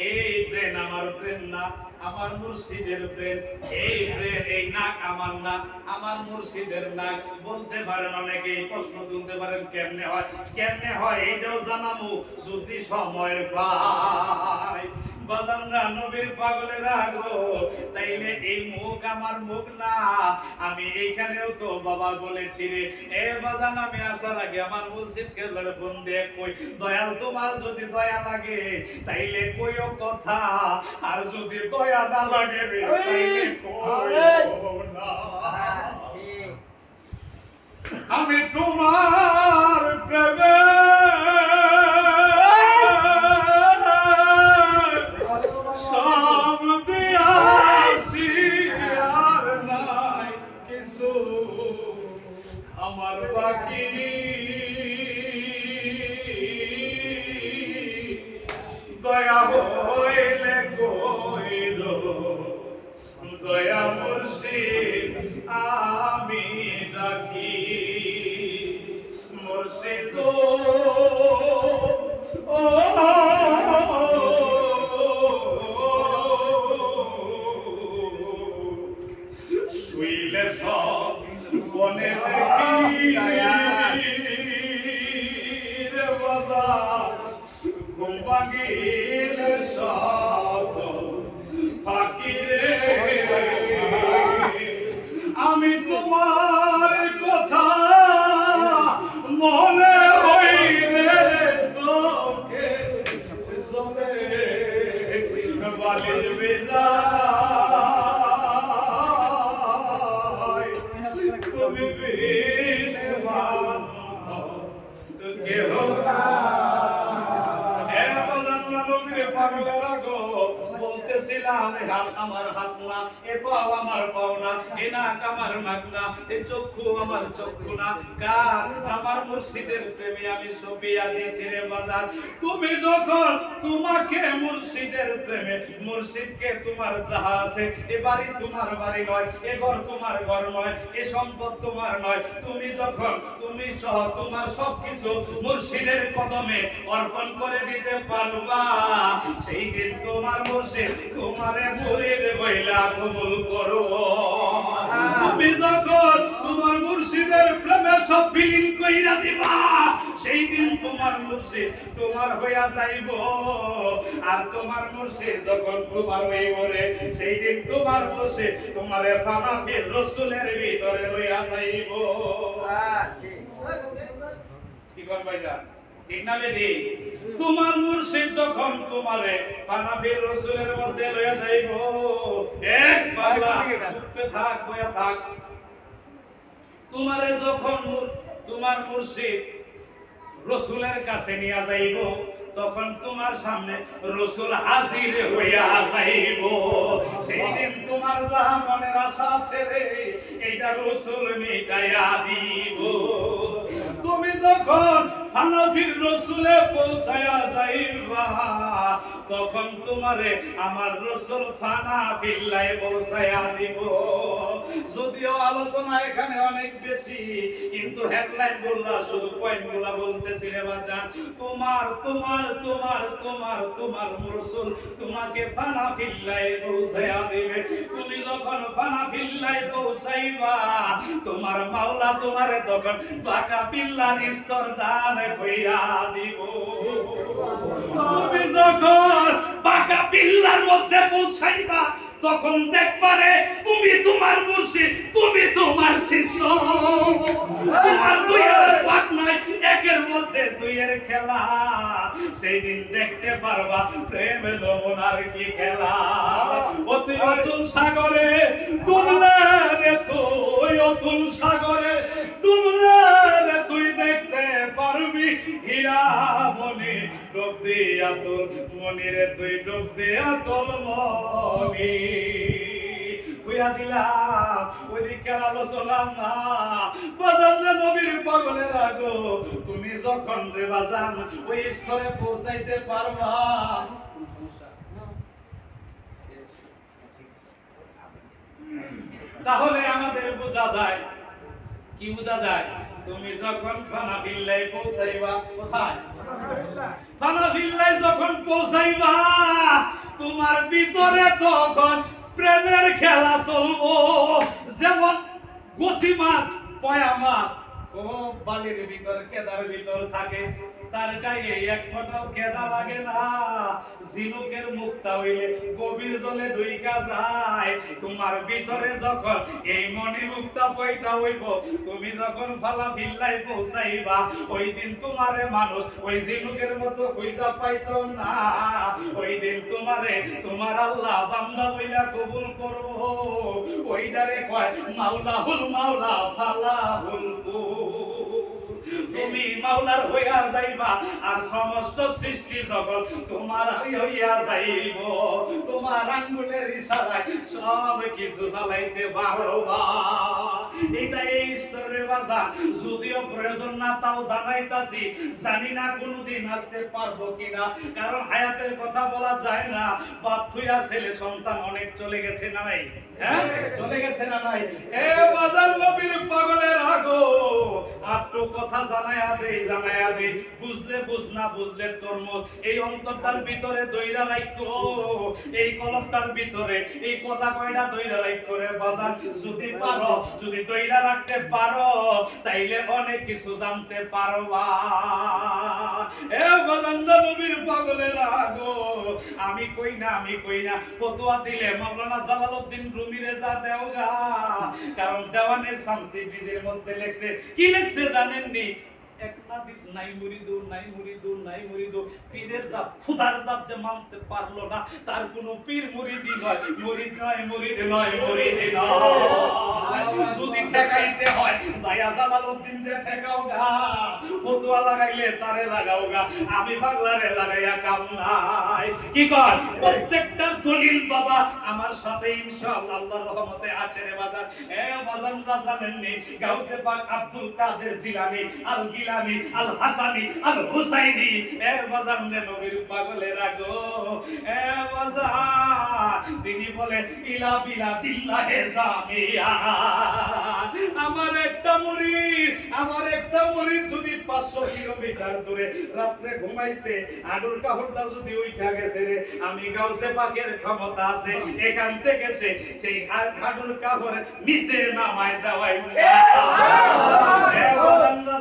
এই ব্রেন আমার ব্রেন না, আমার মুর্শিদের ব্রেন। এই ব্রেন, এই নাক আমার না, আমার মুর্শিদের নাক। বলতে পারেন অনেকে, প্রশ্ন তুলতে পারেন কেমনে হয়? কেমনে হয় এটাও জানাবো যদি সময় পাই। বাজানরা নবীর পাগলেরা গো, তাইলে এই মুখ আমার মুখ না। আমি এইখানেও তো বাবা বলেছি রে, এ বাজান আমি আসার আগে আমার মুর্শিদ কেবলার ফোন দিয়ে কই, দয়াল তোমার যদি দয়া লাগে তাইলে কইও কথা, আর যদি দয়া না লাগে রে তাইলে কইও না। আমি তোমার প্রেমে সব দিয়াছি, আর নাই কিছু আমার বাকি। দয়া হইলে গো দয়া মুর্শিদ আমি ডাকি মুর্শিদ ও শুইলে সব বনে দেখি রে বাবা ঘুম ভাঙিলে সব ফাকিরে আমি তোমার কথা মনে হইলে চোখে জলে বালির বেজা তুমি বিনে কেহ পাগলেরা গো বলতেছিলাম হাত আমার হাত না এ পাও আমার পাও না এ নাক আমার নাক না এ চক্ষু আমার চক্ষু না কার আমার মুর্শিদের প্রেমে আমি সপিয়া দিছি রে বাজার তুমি যখন তোমাকে মুর্শিদের প্রেমে মুর্শিদকে তোমার যাহা আছে এ বাড়ি তোমার বাড়ি নয় এ ঘর তোমার ঘর নয় এ সম্পদ তোমার নয় তুমি যখন তুমি সহ তোমার সবকিছু মুর্শিদের কদমে অর্পণ করে দিতে পারবা সেই দিন তোমার মুর্শিদ তোমারে মুরিদ বইলা কবুল করব তুমি যখন তোমার মুর্শিদের প্রেমে সব বিলীন কইরা দিবা সেই দিন তোমার মুর্শিদ তোমার হইয়া যাইব আর তোমার মুর্শিদ যখন তোমার হইব রে সেই দিন তোমার মুর্শিদ তোমারে পানাফির রাসূলের ভিতরে লইয়া যাইব কি কোন ভাইজান ঠিক না বেদি তোমার মুর্শিদ যখন তোমারে পানাফির রাসূলের মধ্যে লইয়া যাইব এক পাগলা চুপে থাক বয়া থাক তোমারে যখন তোমার মুর্শিদ রাসূলের কাছে নিয়ে যাইব তখন তোমার সামনে রাসূল হাজির হইয়া যাইব সেই দিন তোমার যাহা মনের আশা আছে রে এইটা রাসূল মিটাইয়া দিব তুমি যখন পানাফির রাসূলে পৌঁছায়া যাইবা তখন তোমারে আমার রাসূল পানাফিল্লায় পৌঁছায়া দিব যদিও আলোচনা এখানে অনেক বেশি কিন্তু হেডলাইন গুলো শুধু পয়েন্টগুলো বলতেছি রে বাজান তোমার তোমার তোমার তোমার তোমার রাসূল তোমাকে পানাফিল্লায় পৌঁছায়া দিবে তুমি যখন পানাফিল্লায় পৌঁছাইবা তোমার মাওলা তোমারে তখন বাঁকা পিল্লার স্তর দান কইরা দিব তুমি যখন বাঁকা পিল্লার মধ্যে পৌঁছাইবা তখন দেখবারে তুমি তোমার মুর্শিদ তুমি তোমার শিষ্য তোমার দুইয়ের ভাগ নাই একের মধ্যে দুইয়ের খেলা সেই দিন দেখতে পারবা প্রেম লবণার কি খেলা অতি অতুল সাগরে ডুবলে রে তুই অতুল সাগরে ডুবলে রে তুই দেখতে পারবি হীরা মনি ডুব দিয়া তোর মনিরে তুই ডুব দিয়া তোর মনি তুইয়া দিলাম ওইদিকের আলোচনা না বাজান রে নবীর পাগলের আগো তুমি যখন রে বাজান ওই স্তরে পৌঁছাইতে পারবা তাহলে আমাদের বোঝা যায় কি বোঝা যায় তুমি যখন পানাফিল্লায় পৌঁছাইবা কোথায় পানাফিল্লায় যখন পৌঁছাইবা তোমার ভিতরে তখন প্রেমের খেলা চলবো যেমন গোসি মাছ পয়া মাছ ও বালির ভিতর কেদার ভিতর থাকে তার গায়ে এক ফোঁটাও কেদা লাগে না ঝিনুকের মুক্তা হইলে গভীর জলে ঢুইকা যায় তোমার ভিতরে যখন এই মনি মুক্তা পয়দা হইব তুমি যখন পানাফিল্লায় পৌঁছাইবা ওই দিন তোমারে মানুষ ওই ঝিনুকের মতো খুঁজা পাইতো না ওই দিন তোমারে তোমার আল্লাহ বান্দা বইলা কবুল করব ওইটারে কয় মাওলাহুল মাওলা ফালাহুল তুমি মাওলার হইয়া যাইবা আর সমস্ত সৃষ্টি জগৎ তোমার হইয়া যাইব তোমার আঙ্গুলের ইশারায় সব কিছু চালাইতে পারবা এটা এই স্তরের বাজার, যদিও প্রয়োজন না তাও জানাইতাছি, জানি না কোনদিন আসতে পারবো কিনা, কারণ হায়াতের কথা বলা যায় না। বাপ থুইয়া ছেলে সন্তান অনেক চলে গেছে না নাই? হ্যাঁ, চলে গেছে না নাই? এ বাজার নবীর পাগলের আগো, আটটু কথা জানাইয়া দে, বুঝলে বুঝ, না বুঝলে তোর মত। এই অন্তরটার ভিতরে দইরা রাখো, এই কলমটার ভিতরে এই কথা কয়টা দইরা রাখো রে বাজার। যদি পারো, যদি দইরা রাখতে পারো, তাইলে অনেক কিছু জানতে পারবা। এ বাজার নবীর পাগলের আগো, আমি কই না ফতোয়া দিলে মাওলানা জালালউদ্দিন রুমিরে যা দেওগা, কারণ দেওয়ানে শান্তি বীজের মধ্যে লেখছে, কি লেখছে জানেননি? এক নাদিস নাই মুরিদু, পীরের জাত খুদার জাত যে মানতে পারলো না, তার কোনো পীর মুরিদি নয়, মুরিদ নয়। যদি ঠেকাইতে হয় যায়া জালালউদ্দিন রে ঠেকাও গা, ফতোয়া লাগাইলে তারে লাগাও গা, আমি পাগলারে লাগাইয়া কাম নাই। কি কর? প্রত্যেকটা দলিল বাবা আমার সাথে ইনশাআল্লাহ আল্লাহর রহমতে আছে রে বাজার। এ বাজার জানেননি, গাউসে পাক আব্দুল কাদের জিলানী, আল গিলানী, আল হাসানী, আল হুসাইনী, এ বাজার নবীর পাগলের আগো, এ বাজার তিনি বলে ইলা বিলা দিল্লাহে জামিয়া। আমার একটা মুরিদ যদি 500 কিলোমিটার দূরে রাত্রে ঘুমাইছে, আডুর কাপড়টা যদি উঠা গেছে রে, আমি গাউসে পাকের ক্ষমতা আছে এখান থেকে সেই আডুর কাপড় নিচে নামায় দেওয়াই।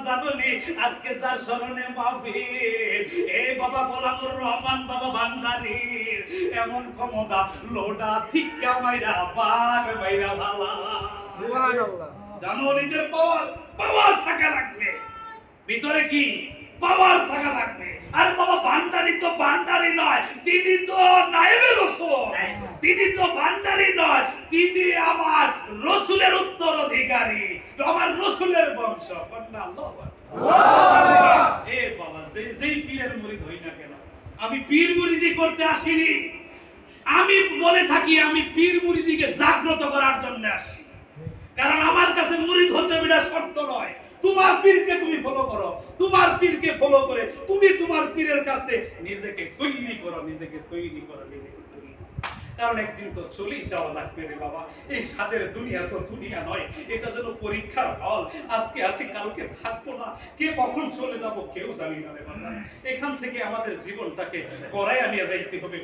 জানি আজকে যার স্মরণে মাহফিল, এই বাবা গোলামুর রহমান বাবা ভান্ডারীর এমন ক্ষমতা, লোডা ঠিকা মাইরা বাঘ মাইরা ভালা। সুবহানাল্লাহ। জানো নিজের পাওয়ার থাকা লাগবে ভিতরে, কি পাওয়ার থাকা লাগবে। আর বাবা ভান্ডারী তো ভান্ডারী নয়, তিনি তো নায়েবে রাসূল, তিনি তো ভান্ডারী নয়, তিনি আমার রাসূলের উত্তরাধিকারী, আমার রাসূলের বংশ। কন্যা আল্লাহু আকবার। এ বাবা যেই পীরের মুরিদ হই না কেন, আমি পীর মুরিদি করতে আসিনি। আমি বলে থাকি আমি পীর মুরিদিকে জাগ্রত করার জন্য আসি, কারণ আমার কাছে মুরিদ হতে এটা শর্ত নয়। তোমার পীরকে তুমি ফলো করো, তোমার পীরকে ফলো করে তুমি তোমার পীরের কাছে নিজেকে তৈরি করো। কারণ একদিন তো চলেই যাওয়া লাগবে রে বাবা। এই সাদের দুনিয়া তো দুনিয়া নয়, এটা যেন পরীক্ষার হল। আজকে আসি কালকে থাকবো না, কে কখন চলে যাব কেউ জানি না রে বাবা। এখান থেকে আমাদের জীবনটাকে গড়াইয়া নিয়ে যাইতে হবে।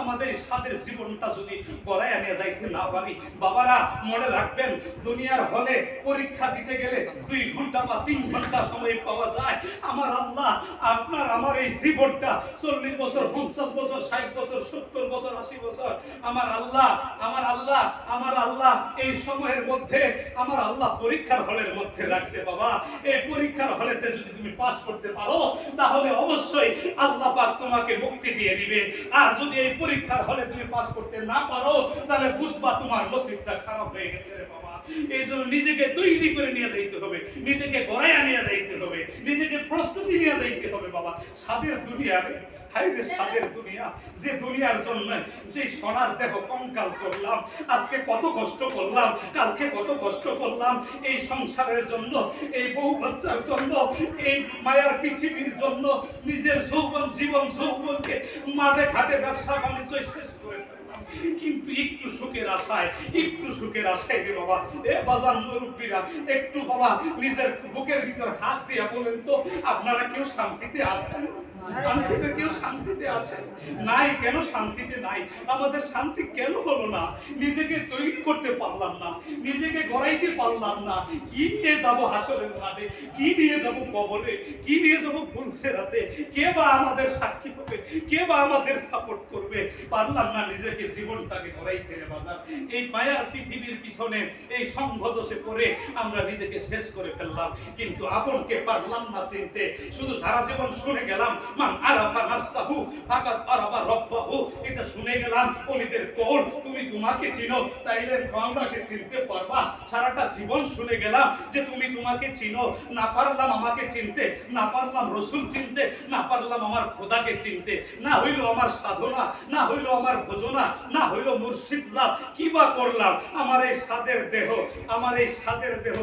আমাদের এই সাদের জীবনটা যদি গড়াইয়া নিয়ে যাইতে না পারি, বাবারা মনে রাখবেন, দুনিয়ার হলে পরীক্ষা দিতে গেলে 2 ঘন্টা বা 3 ঘন্টা সময় পাওয়া যায়। আমার আল্লাহ আপনার আমার এই জীবনটা 40 বছর, 50 বছর, 60 বছর, 70 বছর, 80 বছর, আমার আল্লাহ এই সময়ের মধ্যে আমার আল্লাহ পরীক্ষার হলের মধ্যে রাখছে। বাবা, এই পরীক্ষার হলেতে যদি তুমি পাস করতে পারো, তাহলে অবশ্যই আল্লাহ পাক তোমাকে মুক্তি দিয়ে দিবে। আর যদি এই পরীক্ষার হলে তুমি পাস করতে না পারো, তাহলে বুঝবা তোমার নসিবটা খারাপ হয়ে গেছে রে বাবা। এই জন্য নিজেকে তৈরি করে নিয়ে যাইতে হবে, নিজেকে গড়াইয়া নিয়ে যাইতে হবে, নিজেকে প্রস্তুতি নিয়ে যাইতে হবে বাবা। সাদের দুনিয়া রে, হাইরে সাদের দুনিয়া, যে দুনিয়ার জন্য যে সোনার দেহ কঙ্কাল করলাম, আজকে কত কষ্ট করলাম, কালকে কত কষ্ট করলাম, এই সংসারের জন্য, এই বউ বাচ্চার জন্য, এই মায়ার পৃথিবীর জন্য, নিজের যৌবনকে মাঠে ঘাটে ব্যবসা বাণিজ্য শেষ করে ফেললাম। কিন্তু একটু সুখের আশায় রে বাবা, এ বাজার মুরব্বীরা একটু বাবা নিজের বুকের ভিতর হাত দিয়ে বলেন তো, আপনারা কেউ শান্তিতে আছেন? কেউ শান্তিতে আছেন? নাই। কেন শান্তিতে নাই? আমাদের শান্তি কেন হলো না? নিজেকে তৈরি করতে পারলাম না, নিজেকে গড়াইতে পারলাম না। কি নিয়ে যাব হাসরের মাঠে, কি নিয়ে যাব কবরে, কি নিয়ে যাব ফুলসেরাতে? কে বা আমাদের সাক্ষী হবে, কে বা আমাদের সাপোর্ট করবে? পারলাম না নিজেকে, জীবনটাকে গড়াইতে রে বাজার। এই মায়ার পৃথিবীর পিছনে এই সংঘদোষে পড়ে আমরা নিজেকে শেষ করে ফেললাম। কিন্তু আপনকে পারলাম না চিনতে, শুধু সারা জীবন শুনে গেলাম মান আরাফা নাফসাহু ফাকাদ আরাফা রাব্বাহু। এটা শুনে গেলাম ওলিদের কওল। তুমি তোমাকে চিনো, তাইলে মাওলাকে চিনতে পারবা। সারাটা জীবন শুনে গেলাম যে তুমি তোমাকে চিনো, না পারলাম আমাকে চিনতে, না পারলাম রাসূল চিনতে, না পারলাম আমার খোদাকে চিনতে, না হইলো আমার সাধনা, না হইলো আমার ভোজনা, না হইলো মুর্শিদ লাভ, কিবা করলাম? আমার এই সাদের দেহ, আমার এই সাদের দেহ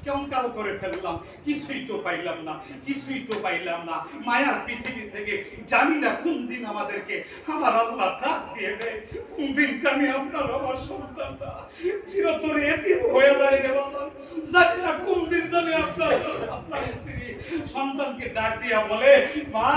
কঙ্কাল করে ফেললাম, কিছুই তো পাইলাম না, কিছুই তো পাইলাম না। মায়ার পৃথিবী থেকে জানি না কোন দিন আমাদেরকে আমার আল্লাহ ডাক দিয়ে দেয়, কোন দিন জানি আপনার আমার সন্তানরা চিরতরে এতিম হয়ে যায় রে বাবা। জানি না কোন দিন জানি আপনার স্ত্রী সন্তানকে ডাক দিয়া বলে, মা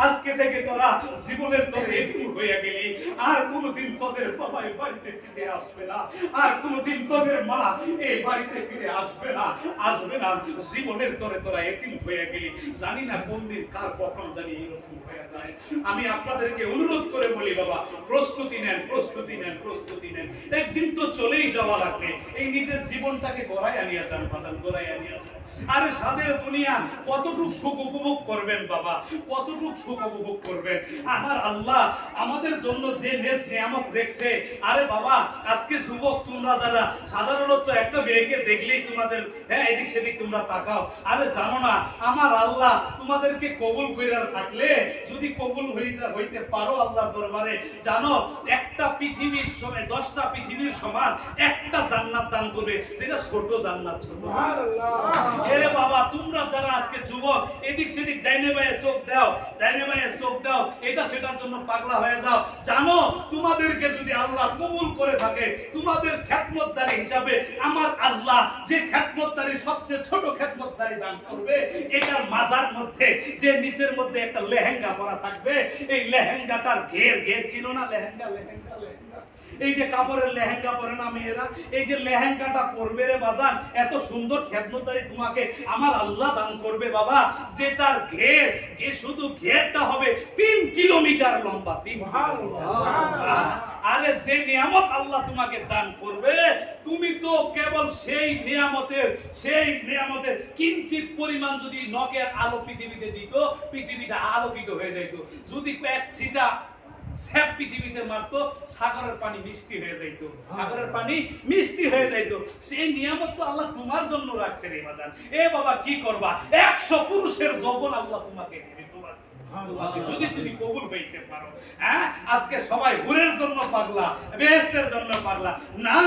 আজকে থেকে তোরা জীবনের তোর এতিম হয়ে গেলি, আর কোনোদিন তোদের বাবা এই বাড়িতে ফিরে আসবে না, আর কোনোদিন তোদের মা এই বাড়িতে ফিরে আসবে না, আসবে না। জীবনের তোরে তোরা এতিম হয়ে গেলি। জানি না কোন দিন কার কখন জানি এরকম হয়ে যায়। আমি আপনাদেরকে অনুরোধ করে বলি বাবা, প্রস্তুতি নেন, প্রস্তুতি নেন, প্রস্তুতি নেন। একদিন তো চলেই যাওয়া লাগবে। এই নিজের জীবনটাকে গড়ায় আনিয়া যান বাজান, গড়ায় আনিয়া যান। আরে সাদের দুনিয়া কতটুকু সুখ উপভোগ করবেন বাবা, কতটুকু সুখ উপভোগ করবেন? আমার আল্লাহ আমাদের জন্য যে নেয়ামত রেখেছে। আরে বাবা, আজকে যুবক তোমরা যারা সাধারণত একটা মেয়েকে দেখলেই তোমাদের এদিক সেদিক তোমরা তাকাও। আরে জানো না আমার আল্লাহ তোমাদেরকে কবুল কইরার থাকলে, যদি কবুল হইতে পারো আল্লাহর দরবারে, জানো একটা পৃথিবীর সমান, 10টা পৃথিবীর সমান একটা জান্নাত দান করবে, যেটা ছোট জান্নাত, ছোট। সুবহানাল্লাহ। এ বাবা, তোমরা যারা আজকে যুবক এদিক সেদিক ডাইনে বাঁয়ে চোখ দাও, ডাইনে বাঁয়ে চোখ দাও, এটা সেটার জন্য পাগলা হয়ে যাও, জানো তোমাদেরকে যদি আল্লাহ কবুল করে থাকে, তোমাদের খেদমতদারি হিসাবে আমার আল্লাহ যে খেদমতদারি সবচেয়ে ছোট খেদমতদারি দান করবে, এটার মাজার মধ্যে যে নিচের মধ্যে একটা লেহেঙ্গা পরা থাকবে, এই লেহেঙ্গাটার ঘের চিনো না? লেহেঙ্গা, লেহেঙ্গা, লেহেঙ্গা, এই যে কাপড়ের লেহেঙ্গা পরে না মেয়েরা, এই যে লেহেঙ্গাটা পরবে রে বাজান, এত সুন্দর খেদমতদারি তোমাকে আমার আল্লাহ দান করবে বাবা, যেটার ঘের শুধু ঘেরটা হবে 3 কিলোমিটার লম্বা। আরে যে নিয়ামত আল্লাহ তোমাকে দান করবে, তুমি তো কেবল সেই নিয়ামতের কিঞ্চিত পরিমাণ যদি নখের আলো পৃথিবীতে দিত, পৃথিবীটা আলোকিত হয়ে যেত। যদি এক ছিটা স্যাপ পৃথিবীতে মারতো, সাগরের পানি মিষ্টি হয়ে যাইতো, সাগরের পানি মিষ্টি হয়ে যাইতো। সেই নিয়ামত তো আল্লাহ তোমার জন্য রাখছে রে বাজান। এ বাবা কি করবা? 100 পুরুষের যৌবন আল্লাহ তোমাকে দেবে, তোমার যদি তুমি কবুল হইতে পারো। আজকে সবাই হুরের জন্য পাগলা, বেহেশতের জন্য পাগলা। না,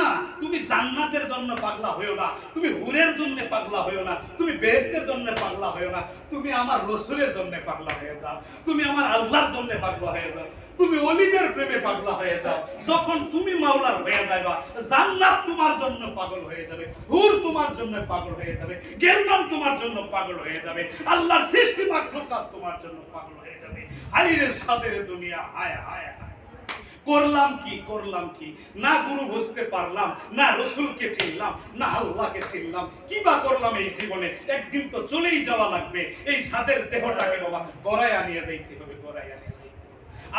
তুমি জান্নাতের জন্য পাগলা হইও না, তুমি হুরের জন্য পাগলা হইও না, তুমি বেহেশতের জন্য পাগলা হইও না, তুমি আমার রাসূলের জন্য পাগলা হয়ে যাও, তুমি আমার আল্লাহর জন্য পাগলা হয়ে যাও, তুমি ওলিদের প্রেমে পাগলা হয়ে যাও। যখন তুমি মাওলার হয়ে যাবা, জান্নাত তোমার জন্য পাগল হয়ে যাবে, হুর তোমার জন্য পাগল হয়ে যাবে, গেলমান তোমার জন্য পাগল হয়ে যাবে, আল্লাহর সৃষ্টি মাখলুকাত তোমার জন্য পাগল হয়ে যাবে। হায় রে সাদের দুনিয়া, হায় হায় হায়। করলাম কি? না গুরু বুঝতে পারলাম, না রাসূলকে চিনলাম, না আল্লাহকে চিনলাম, কি বা করলাম এই জীবনে? একদিন তো চলেই যাওয়া লাগবে। এই সাদের দেহটাকে বাবা গড়ায় আনিয়ে যাইতে হবে, গড়ায় আনিয়ে।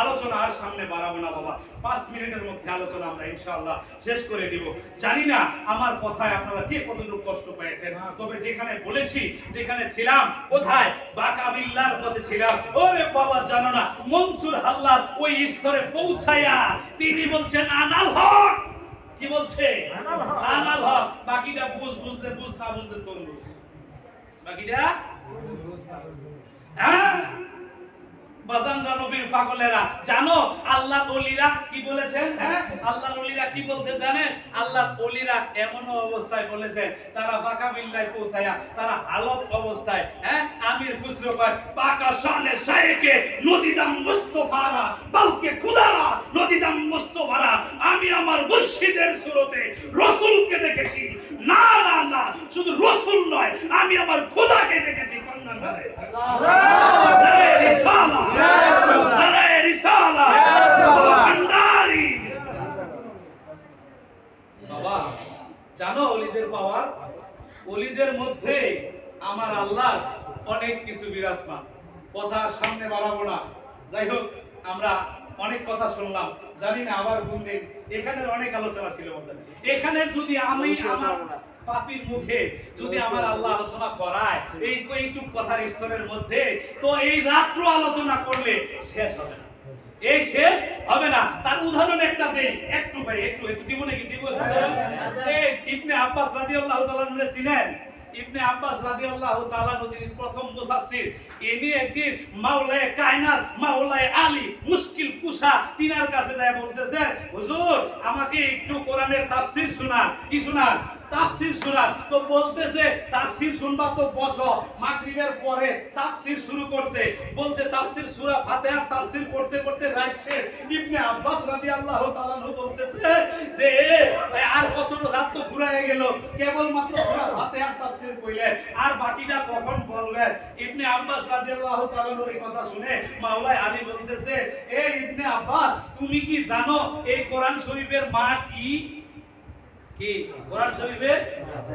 আলোচনা আর সামনে বাড়াবো না বাবা, 5 মিনিটের মধ্যে আলোচনা আমরা ইনশাআল্লাহ শেষ করে দিব। জানি না আমার কথায় আপনারা কে কতটুকু কষ্ট পেয়েছেন, তবে যেখানে বলেছি, যেখানে ছিলাম, কোথায় বাঁকা বিল্লার পথে ছিলাম। ওরে বাবা, জানো না মনসুর হাল্লার ওই স্তরে পৌঁছায়া তিনি বলছেন আনাল হক। কি বলছে? আনাল হক। বাকিটা বুঝতে না বুঝতে তরমুজ, বাকিটা বাজানরা নবীর পাগলেরা। জানো আল্লাহর ওলিরা কি বলেছেন? আল্লাহর ওলিরা কি বলতে জানেন? আল্লাহর ওলিরা এমন অবস্থায় বলেছে, তারা বাঁকা বিল্লায় পৌঁছায়া তারা হালত অবস্থায়, আমির খুসরো কয়, বাঁকা শানে শায়েকে নদীদাম মুস্তাফারা বালকে খুদারা নদীদাম মুস্তাফারা, আমি আমার মুর্শিদের সুরতে রাসূলকে দেখেছি। না না না, শুধু রাসূল নয়, আমি আমার খোদাকে দেখেছি। কন্যা বাবা, জানো ওলিদের পাওয়ার? ওলিদের মধ্যে আমার আল্লাহর অনেক কিছু বিরাজমান। কথা সামনে বাড়াবো না। যাই হোক, আমরা অনেক কথা শুনলাম, জানি না আবার কোন দিন। এখানে অনেক আলোচনা ছিল, এখানে যদি আমি আমার পাপীর মুখে যদি আমার আল্লাহ আলোচনা করায় এই এইটুক কথার স্তরের মধ্যে, তো এই রাত্র আলোচনা করলে শেষ হবে না, এই শেষ হবে না। তার উদাহরণ একটা দেই, একটু ভাই একটু দিব নাকি দিব উদাহরণ। এই ইবনে আব্বাস রাদিয়াল্লাহু তাআলা নুরে চিনেন? ইবনে আব্বাস রাদিয়াল্লাহু তাআলা যিনি প্রথম মুফাসসির, ইনি একদিন মাওলায়ে কায়নাত মাওলায়ে আলী মুশকিল কুশা তিনার কাছে যায় বলতেছে, হুজুর আমাকে একটু কোরআনের তাফসীর শোনান। কি শোনান? তাফসীর শোনান। তো বলতেছে তাফসীর শুনবা তো বসো। মাগরিবের পরে তাফসীর শুরু করছে, বলছে তাফসীর সূরা ফাতিহার তাফসীর করতে করতে রাত শেষ। ইবনে আব্বাস রাদিয়াল্লাহু তাআলা বলতেছে যে আর কত রাত তো ফুরায় গেল, কেবল মাত্র সূরা ফাতিহার তাফসীর কইলে, আর বাকিটা কখন বলবেন? ইবনে আব্বাস রাদিয়াল্লাহু তাআলা এই কথা শুনে মাওলানা আলী বলতেছে, এ ইবনে আব্বাস তুমি কি জানো এই কোরআন শরীফের মা কি? কি কোরআন শরীফের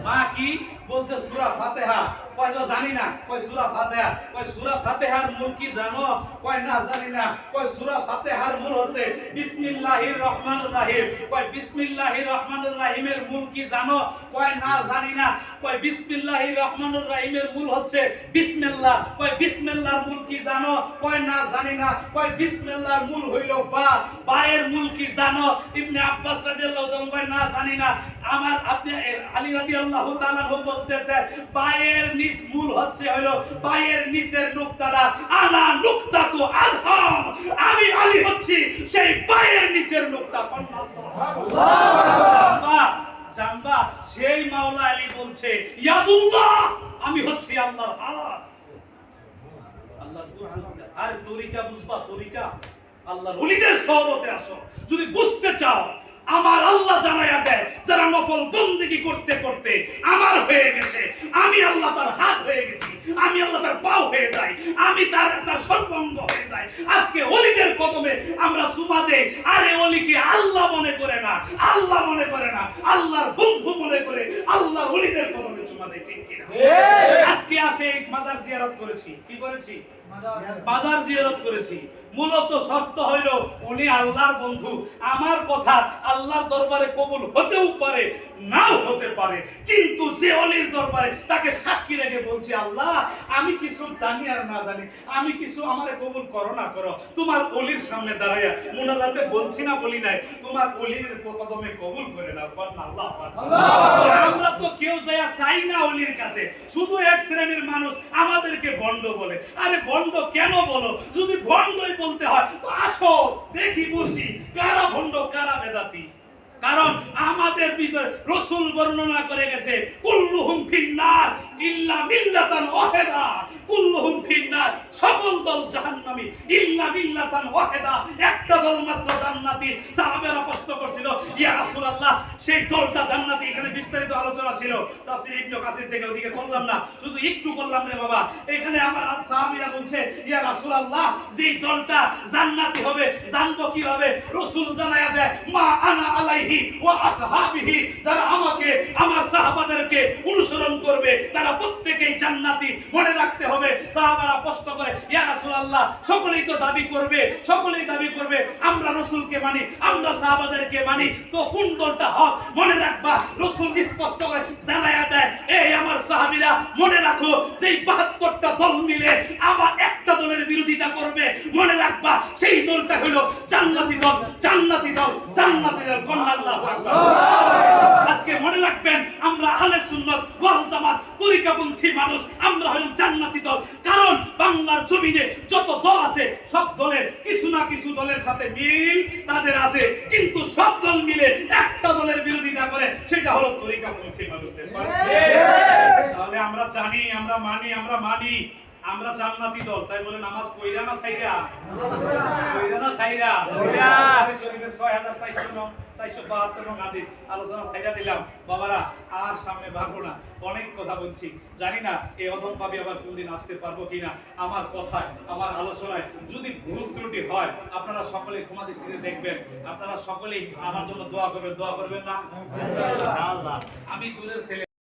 মা কি? বলছে সূরা ফাতিহা। কয় জানি না। কয় সূরা ফাতিহা। কয় সূরা ফাতিহার মূল কি জানো? কয় না জানি না। কয় সূরা ফাতিহার মূল হচ্ছে বিসমিল্লাহির রহমানির রহিম। কয় বিসমিল্লাহির রহমানির রহিমের মূল কি জানো? কয় না জানি না। কয় বিসমিল্লাহির রহমানির রহিমের মূল হচ্ছে বিসমিল্লাহ। কয় বিসমিল্লাহর মূল কি জানো? কয় না জানি না। কয় বিসমিল্লাহর মূল হইল বা। বায়ের মূল কি জানো? ইবনে আব্বাস রাদিয়াল্লাহু তাআলা কয় না জানি না। আমার আপনি আলী রাদিয়াল্লাহু তাআলা বলতেছে বায়ের নিচ মূল হচ্ছে হলো বায়ের নিচের নুকতাটা আনা নুকতাতু আযহাম, আমি আলী হচ্ছি সেই বায়ের নিচের নুকতা। সুবহানাল্লাহ। জানবা সেই মাওলা আলী বলছে ইয়াদুল্লাহ, আমি হচ্ছি আল্লাহর হাত। আল্লাহ সুবহানাল্লাহ। আর তরিকা বুঝবা? তরিকা আল্লাহর ওলিদের সহবতে আসো। যদি বুঝতে চাও আমার আল্লাহ জানায়া দেয় যারা নফল বন্দেগী করতে করতে আমার হয়ে গেছে, আমি আল্লাহ তার হাত হয়ে গেছি, আমি আল্লাহ তার পাও হয়ে যাই, আমি তার সর্বাঙ্গ হয়ে যাই। আজকে ওলিদের কদমে আমরা সুমা দেই, আরে ওলিকে আল্লাহ মনে করে না, আল্লাহ মনে করে না, আল্লাহর বন্ধু মনে করে আল্লাহর ওলিদের কদমে সুমা দেই। ঠিক কিনা? আজকে আসে মাজার জিয়ারত করেছি। কি করেছি? বাজার জিয়ারত করেছি। মূলত শর্ত হইল উনি আল্লাহর বন্ধু। আমার কথা আল্লাহর দরবারে কবুল হতেও পারে, নাও হতে পারে, কিন্তু যে ওলির দরবারে তাকে সাক্ষী রেখে বলছি আল্লাহ আমি কিছু জানি আর না জানি, আমি কিছু আমারে কবুল করো না করো, তোমার ওলির সামনে দাঁড়াইয়া মুনাজাতে বলছি না বলি নাই, তোমার ওলির কদমে কবুল করে নাও। আল্লাহ আমরা তো কেউ যায় চাই না ওলির কাছে, শুধু এক শ্রেণীর মানুষ আমাদেরকে ভণ্ড বলে। আরে ভণ্ড কেন বলো? যদি ভণ্ডই বলতে হয় তো আসো দেখি বুঝি কারা ভণ্ড কারা বেদাতি। কারণ আমাদের ভিতরে রাসূল বর্ণনা করে গেছে কুল্লুহুম ফিন্নার ইল্লা মিল্লাতান ওয়াহিদা, কুল্লুহুম ফিন্নার, সকল দল জাহান্নামী ইল্লা মিল্লাতান ওয়াহিদা, একটা দল মাত্র জান্নাতি। সাহাবারা প্রশ্ন করছিল ইয়া রাসূলুল্লাহ সেই দলটা জান্নাতি? এখানে বিস্তারিত আলোচনা ছিল, তাফসীর ইবনে কাসির থেকে ওদিকে করলাম না, শুধু একটু করলাম রে বাবা। এখানে আমার সাহাবীরা বলছে ইয়া রাসূলুল্লাহ যেই দলটা জান্নাতি হবে জানবো কিভাবে? রাসূল জানায়া দেয় মা আনা আলাইহি ওয়া আসহাবিহি, যারা আমাকে আমার সাহাবাদেরকে অনুসরণ করবে তারা প্রত্যেকই জান্নাতি। মনে রাখতে হবে। সাহাবারা প্রশ্ন করে ইয়া রাসূলুল্লাহ সকলেই তো দাবি করবে, সকলেই দাবি করবে আমরা রাসূলকে মানি, আমরা সাহাবাদেরকে মানি, তো কোন দলটা হক? মনে রাখবা রাসূল স্পষ্ট করে জানায়া দেয় এই আমার সাহাবীরা মনে রাখো যেই ৭২টা দল মিলে আবার একটা দলের বিরোধিতা করবে, মনে রাখবা সেই দলটা হলো জান্নাতি দল, জান্নাতি দল, জান্নাতি দল। আল্লাহু আকবার। আজকে মনে রাখবেন আমরা আহলে সুন্নাত ওয়াল জামাত তরিকাপন্থী মানুষ, আমরা হলাম জান্নাতি দল। কারণ বাংলার জমিনে যত দল আছে সব দলের কিছু না কিছু দলের সাথে মিল তাদের আছে, কিন্তু সব দল মিলে একটা দলের বিরোধিতা করে, সেটা হলো তরিকাপন্থী মানুষদের। তাহলে আমরা জানি, আমরা মানি, আমরা মানি আমরা জান্নাতি দল। তাই বলে নামাজ পড়িরা না ছাইরা? পড়িরা না ছাইরা? বুখারী শরীফের 6472 নং হাদিস আলোচনা ছাইরা দিলাম। বাবারা আর সামনে বাড়বো না, অনেক কথা বলছি, জানি না এই অদম পাবি আবার কোনদিন আসতে পারবো কিনা। আমার কথায় আমার আলোচনায় যদি ভুল ত্রুটি হয় আপনারা সকলে ক্ষমা দৃষ্টিতে দেখবেন। আপনারা সকলেই আমার জন্য দোয়া করবেন, দোয়া করবেন না? ইনশাআল্লাহ। আমি দূরের ছেলে।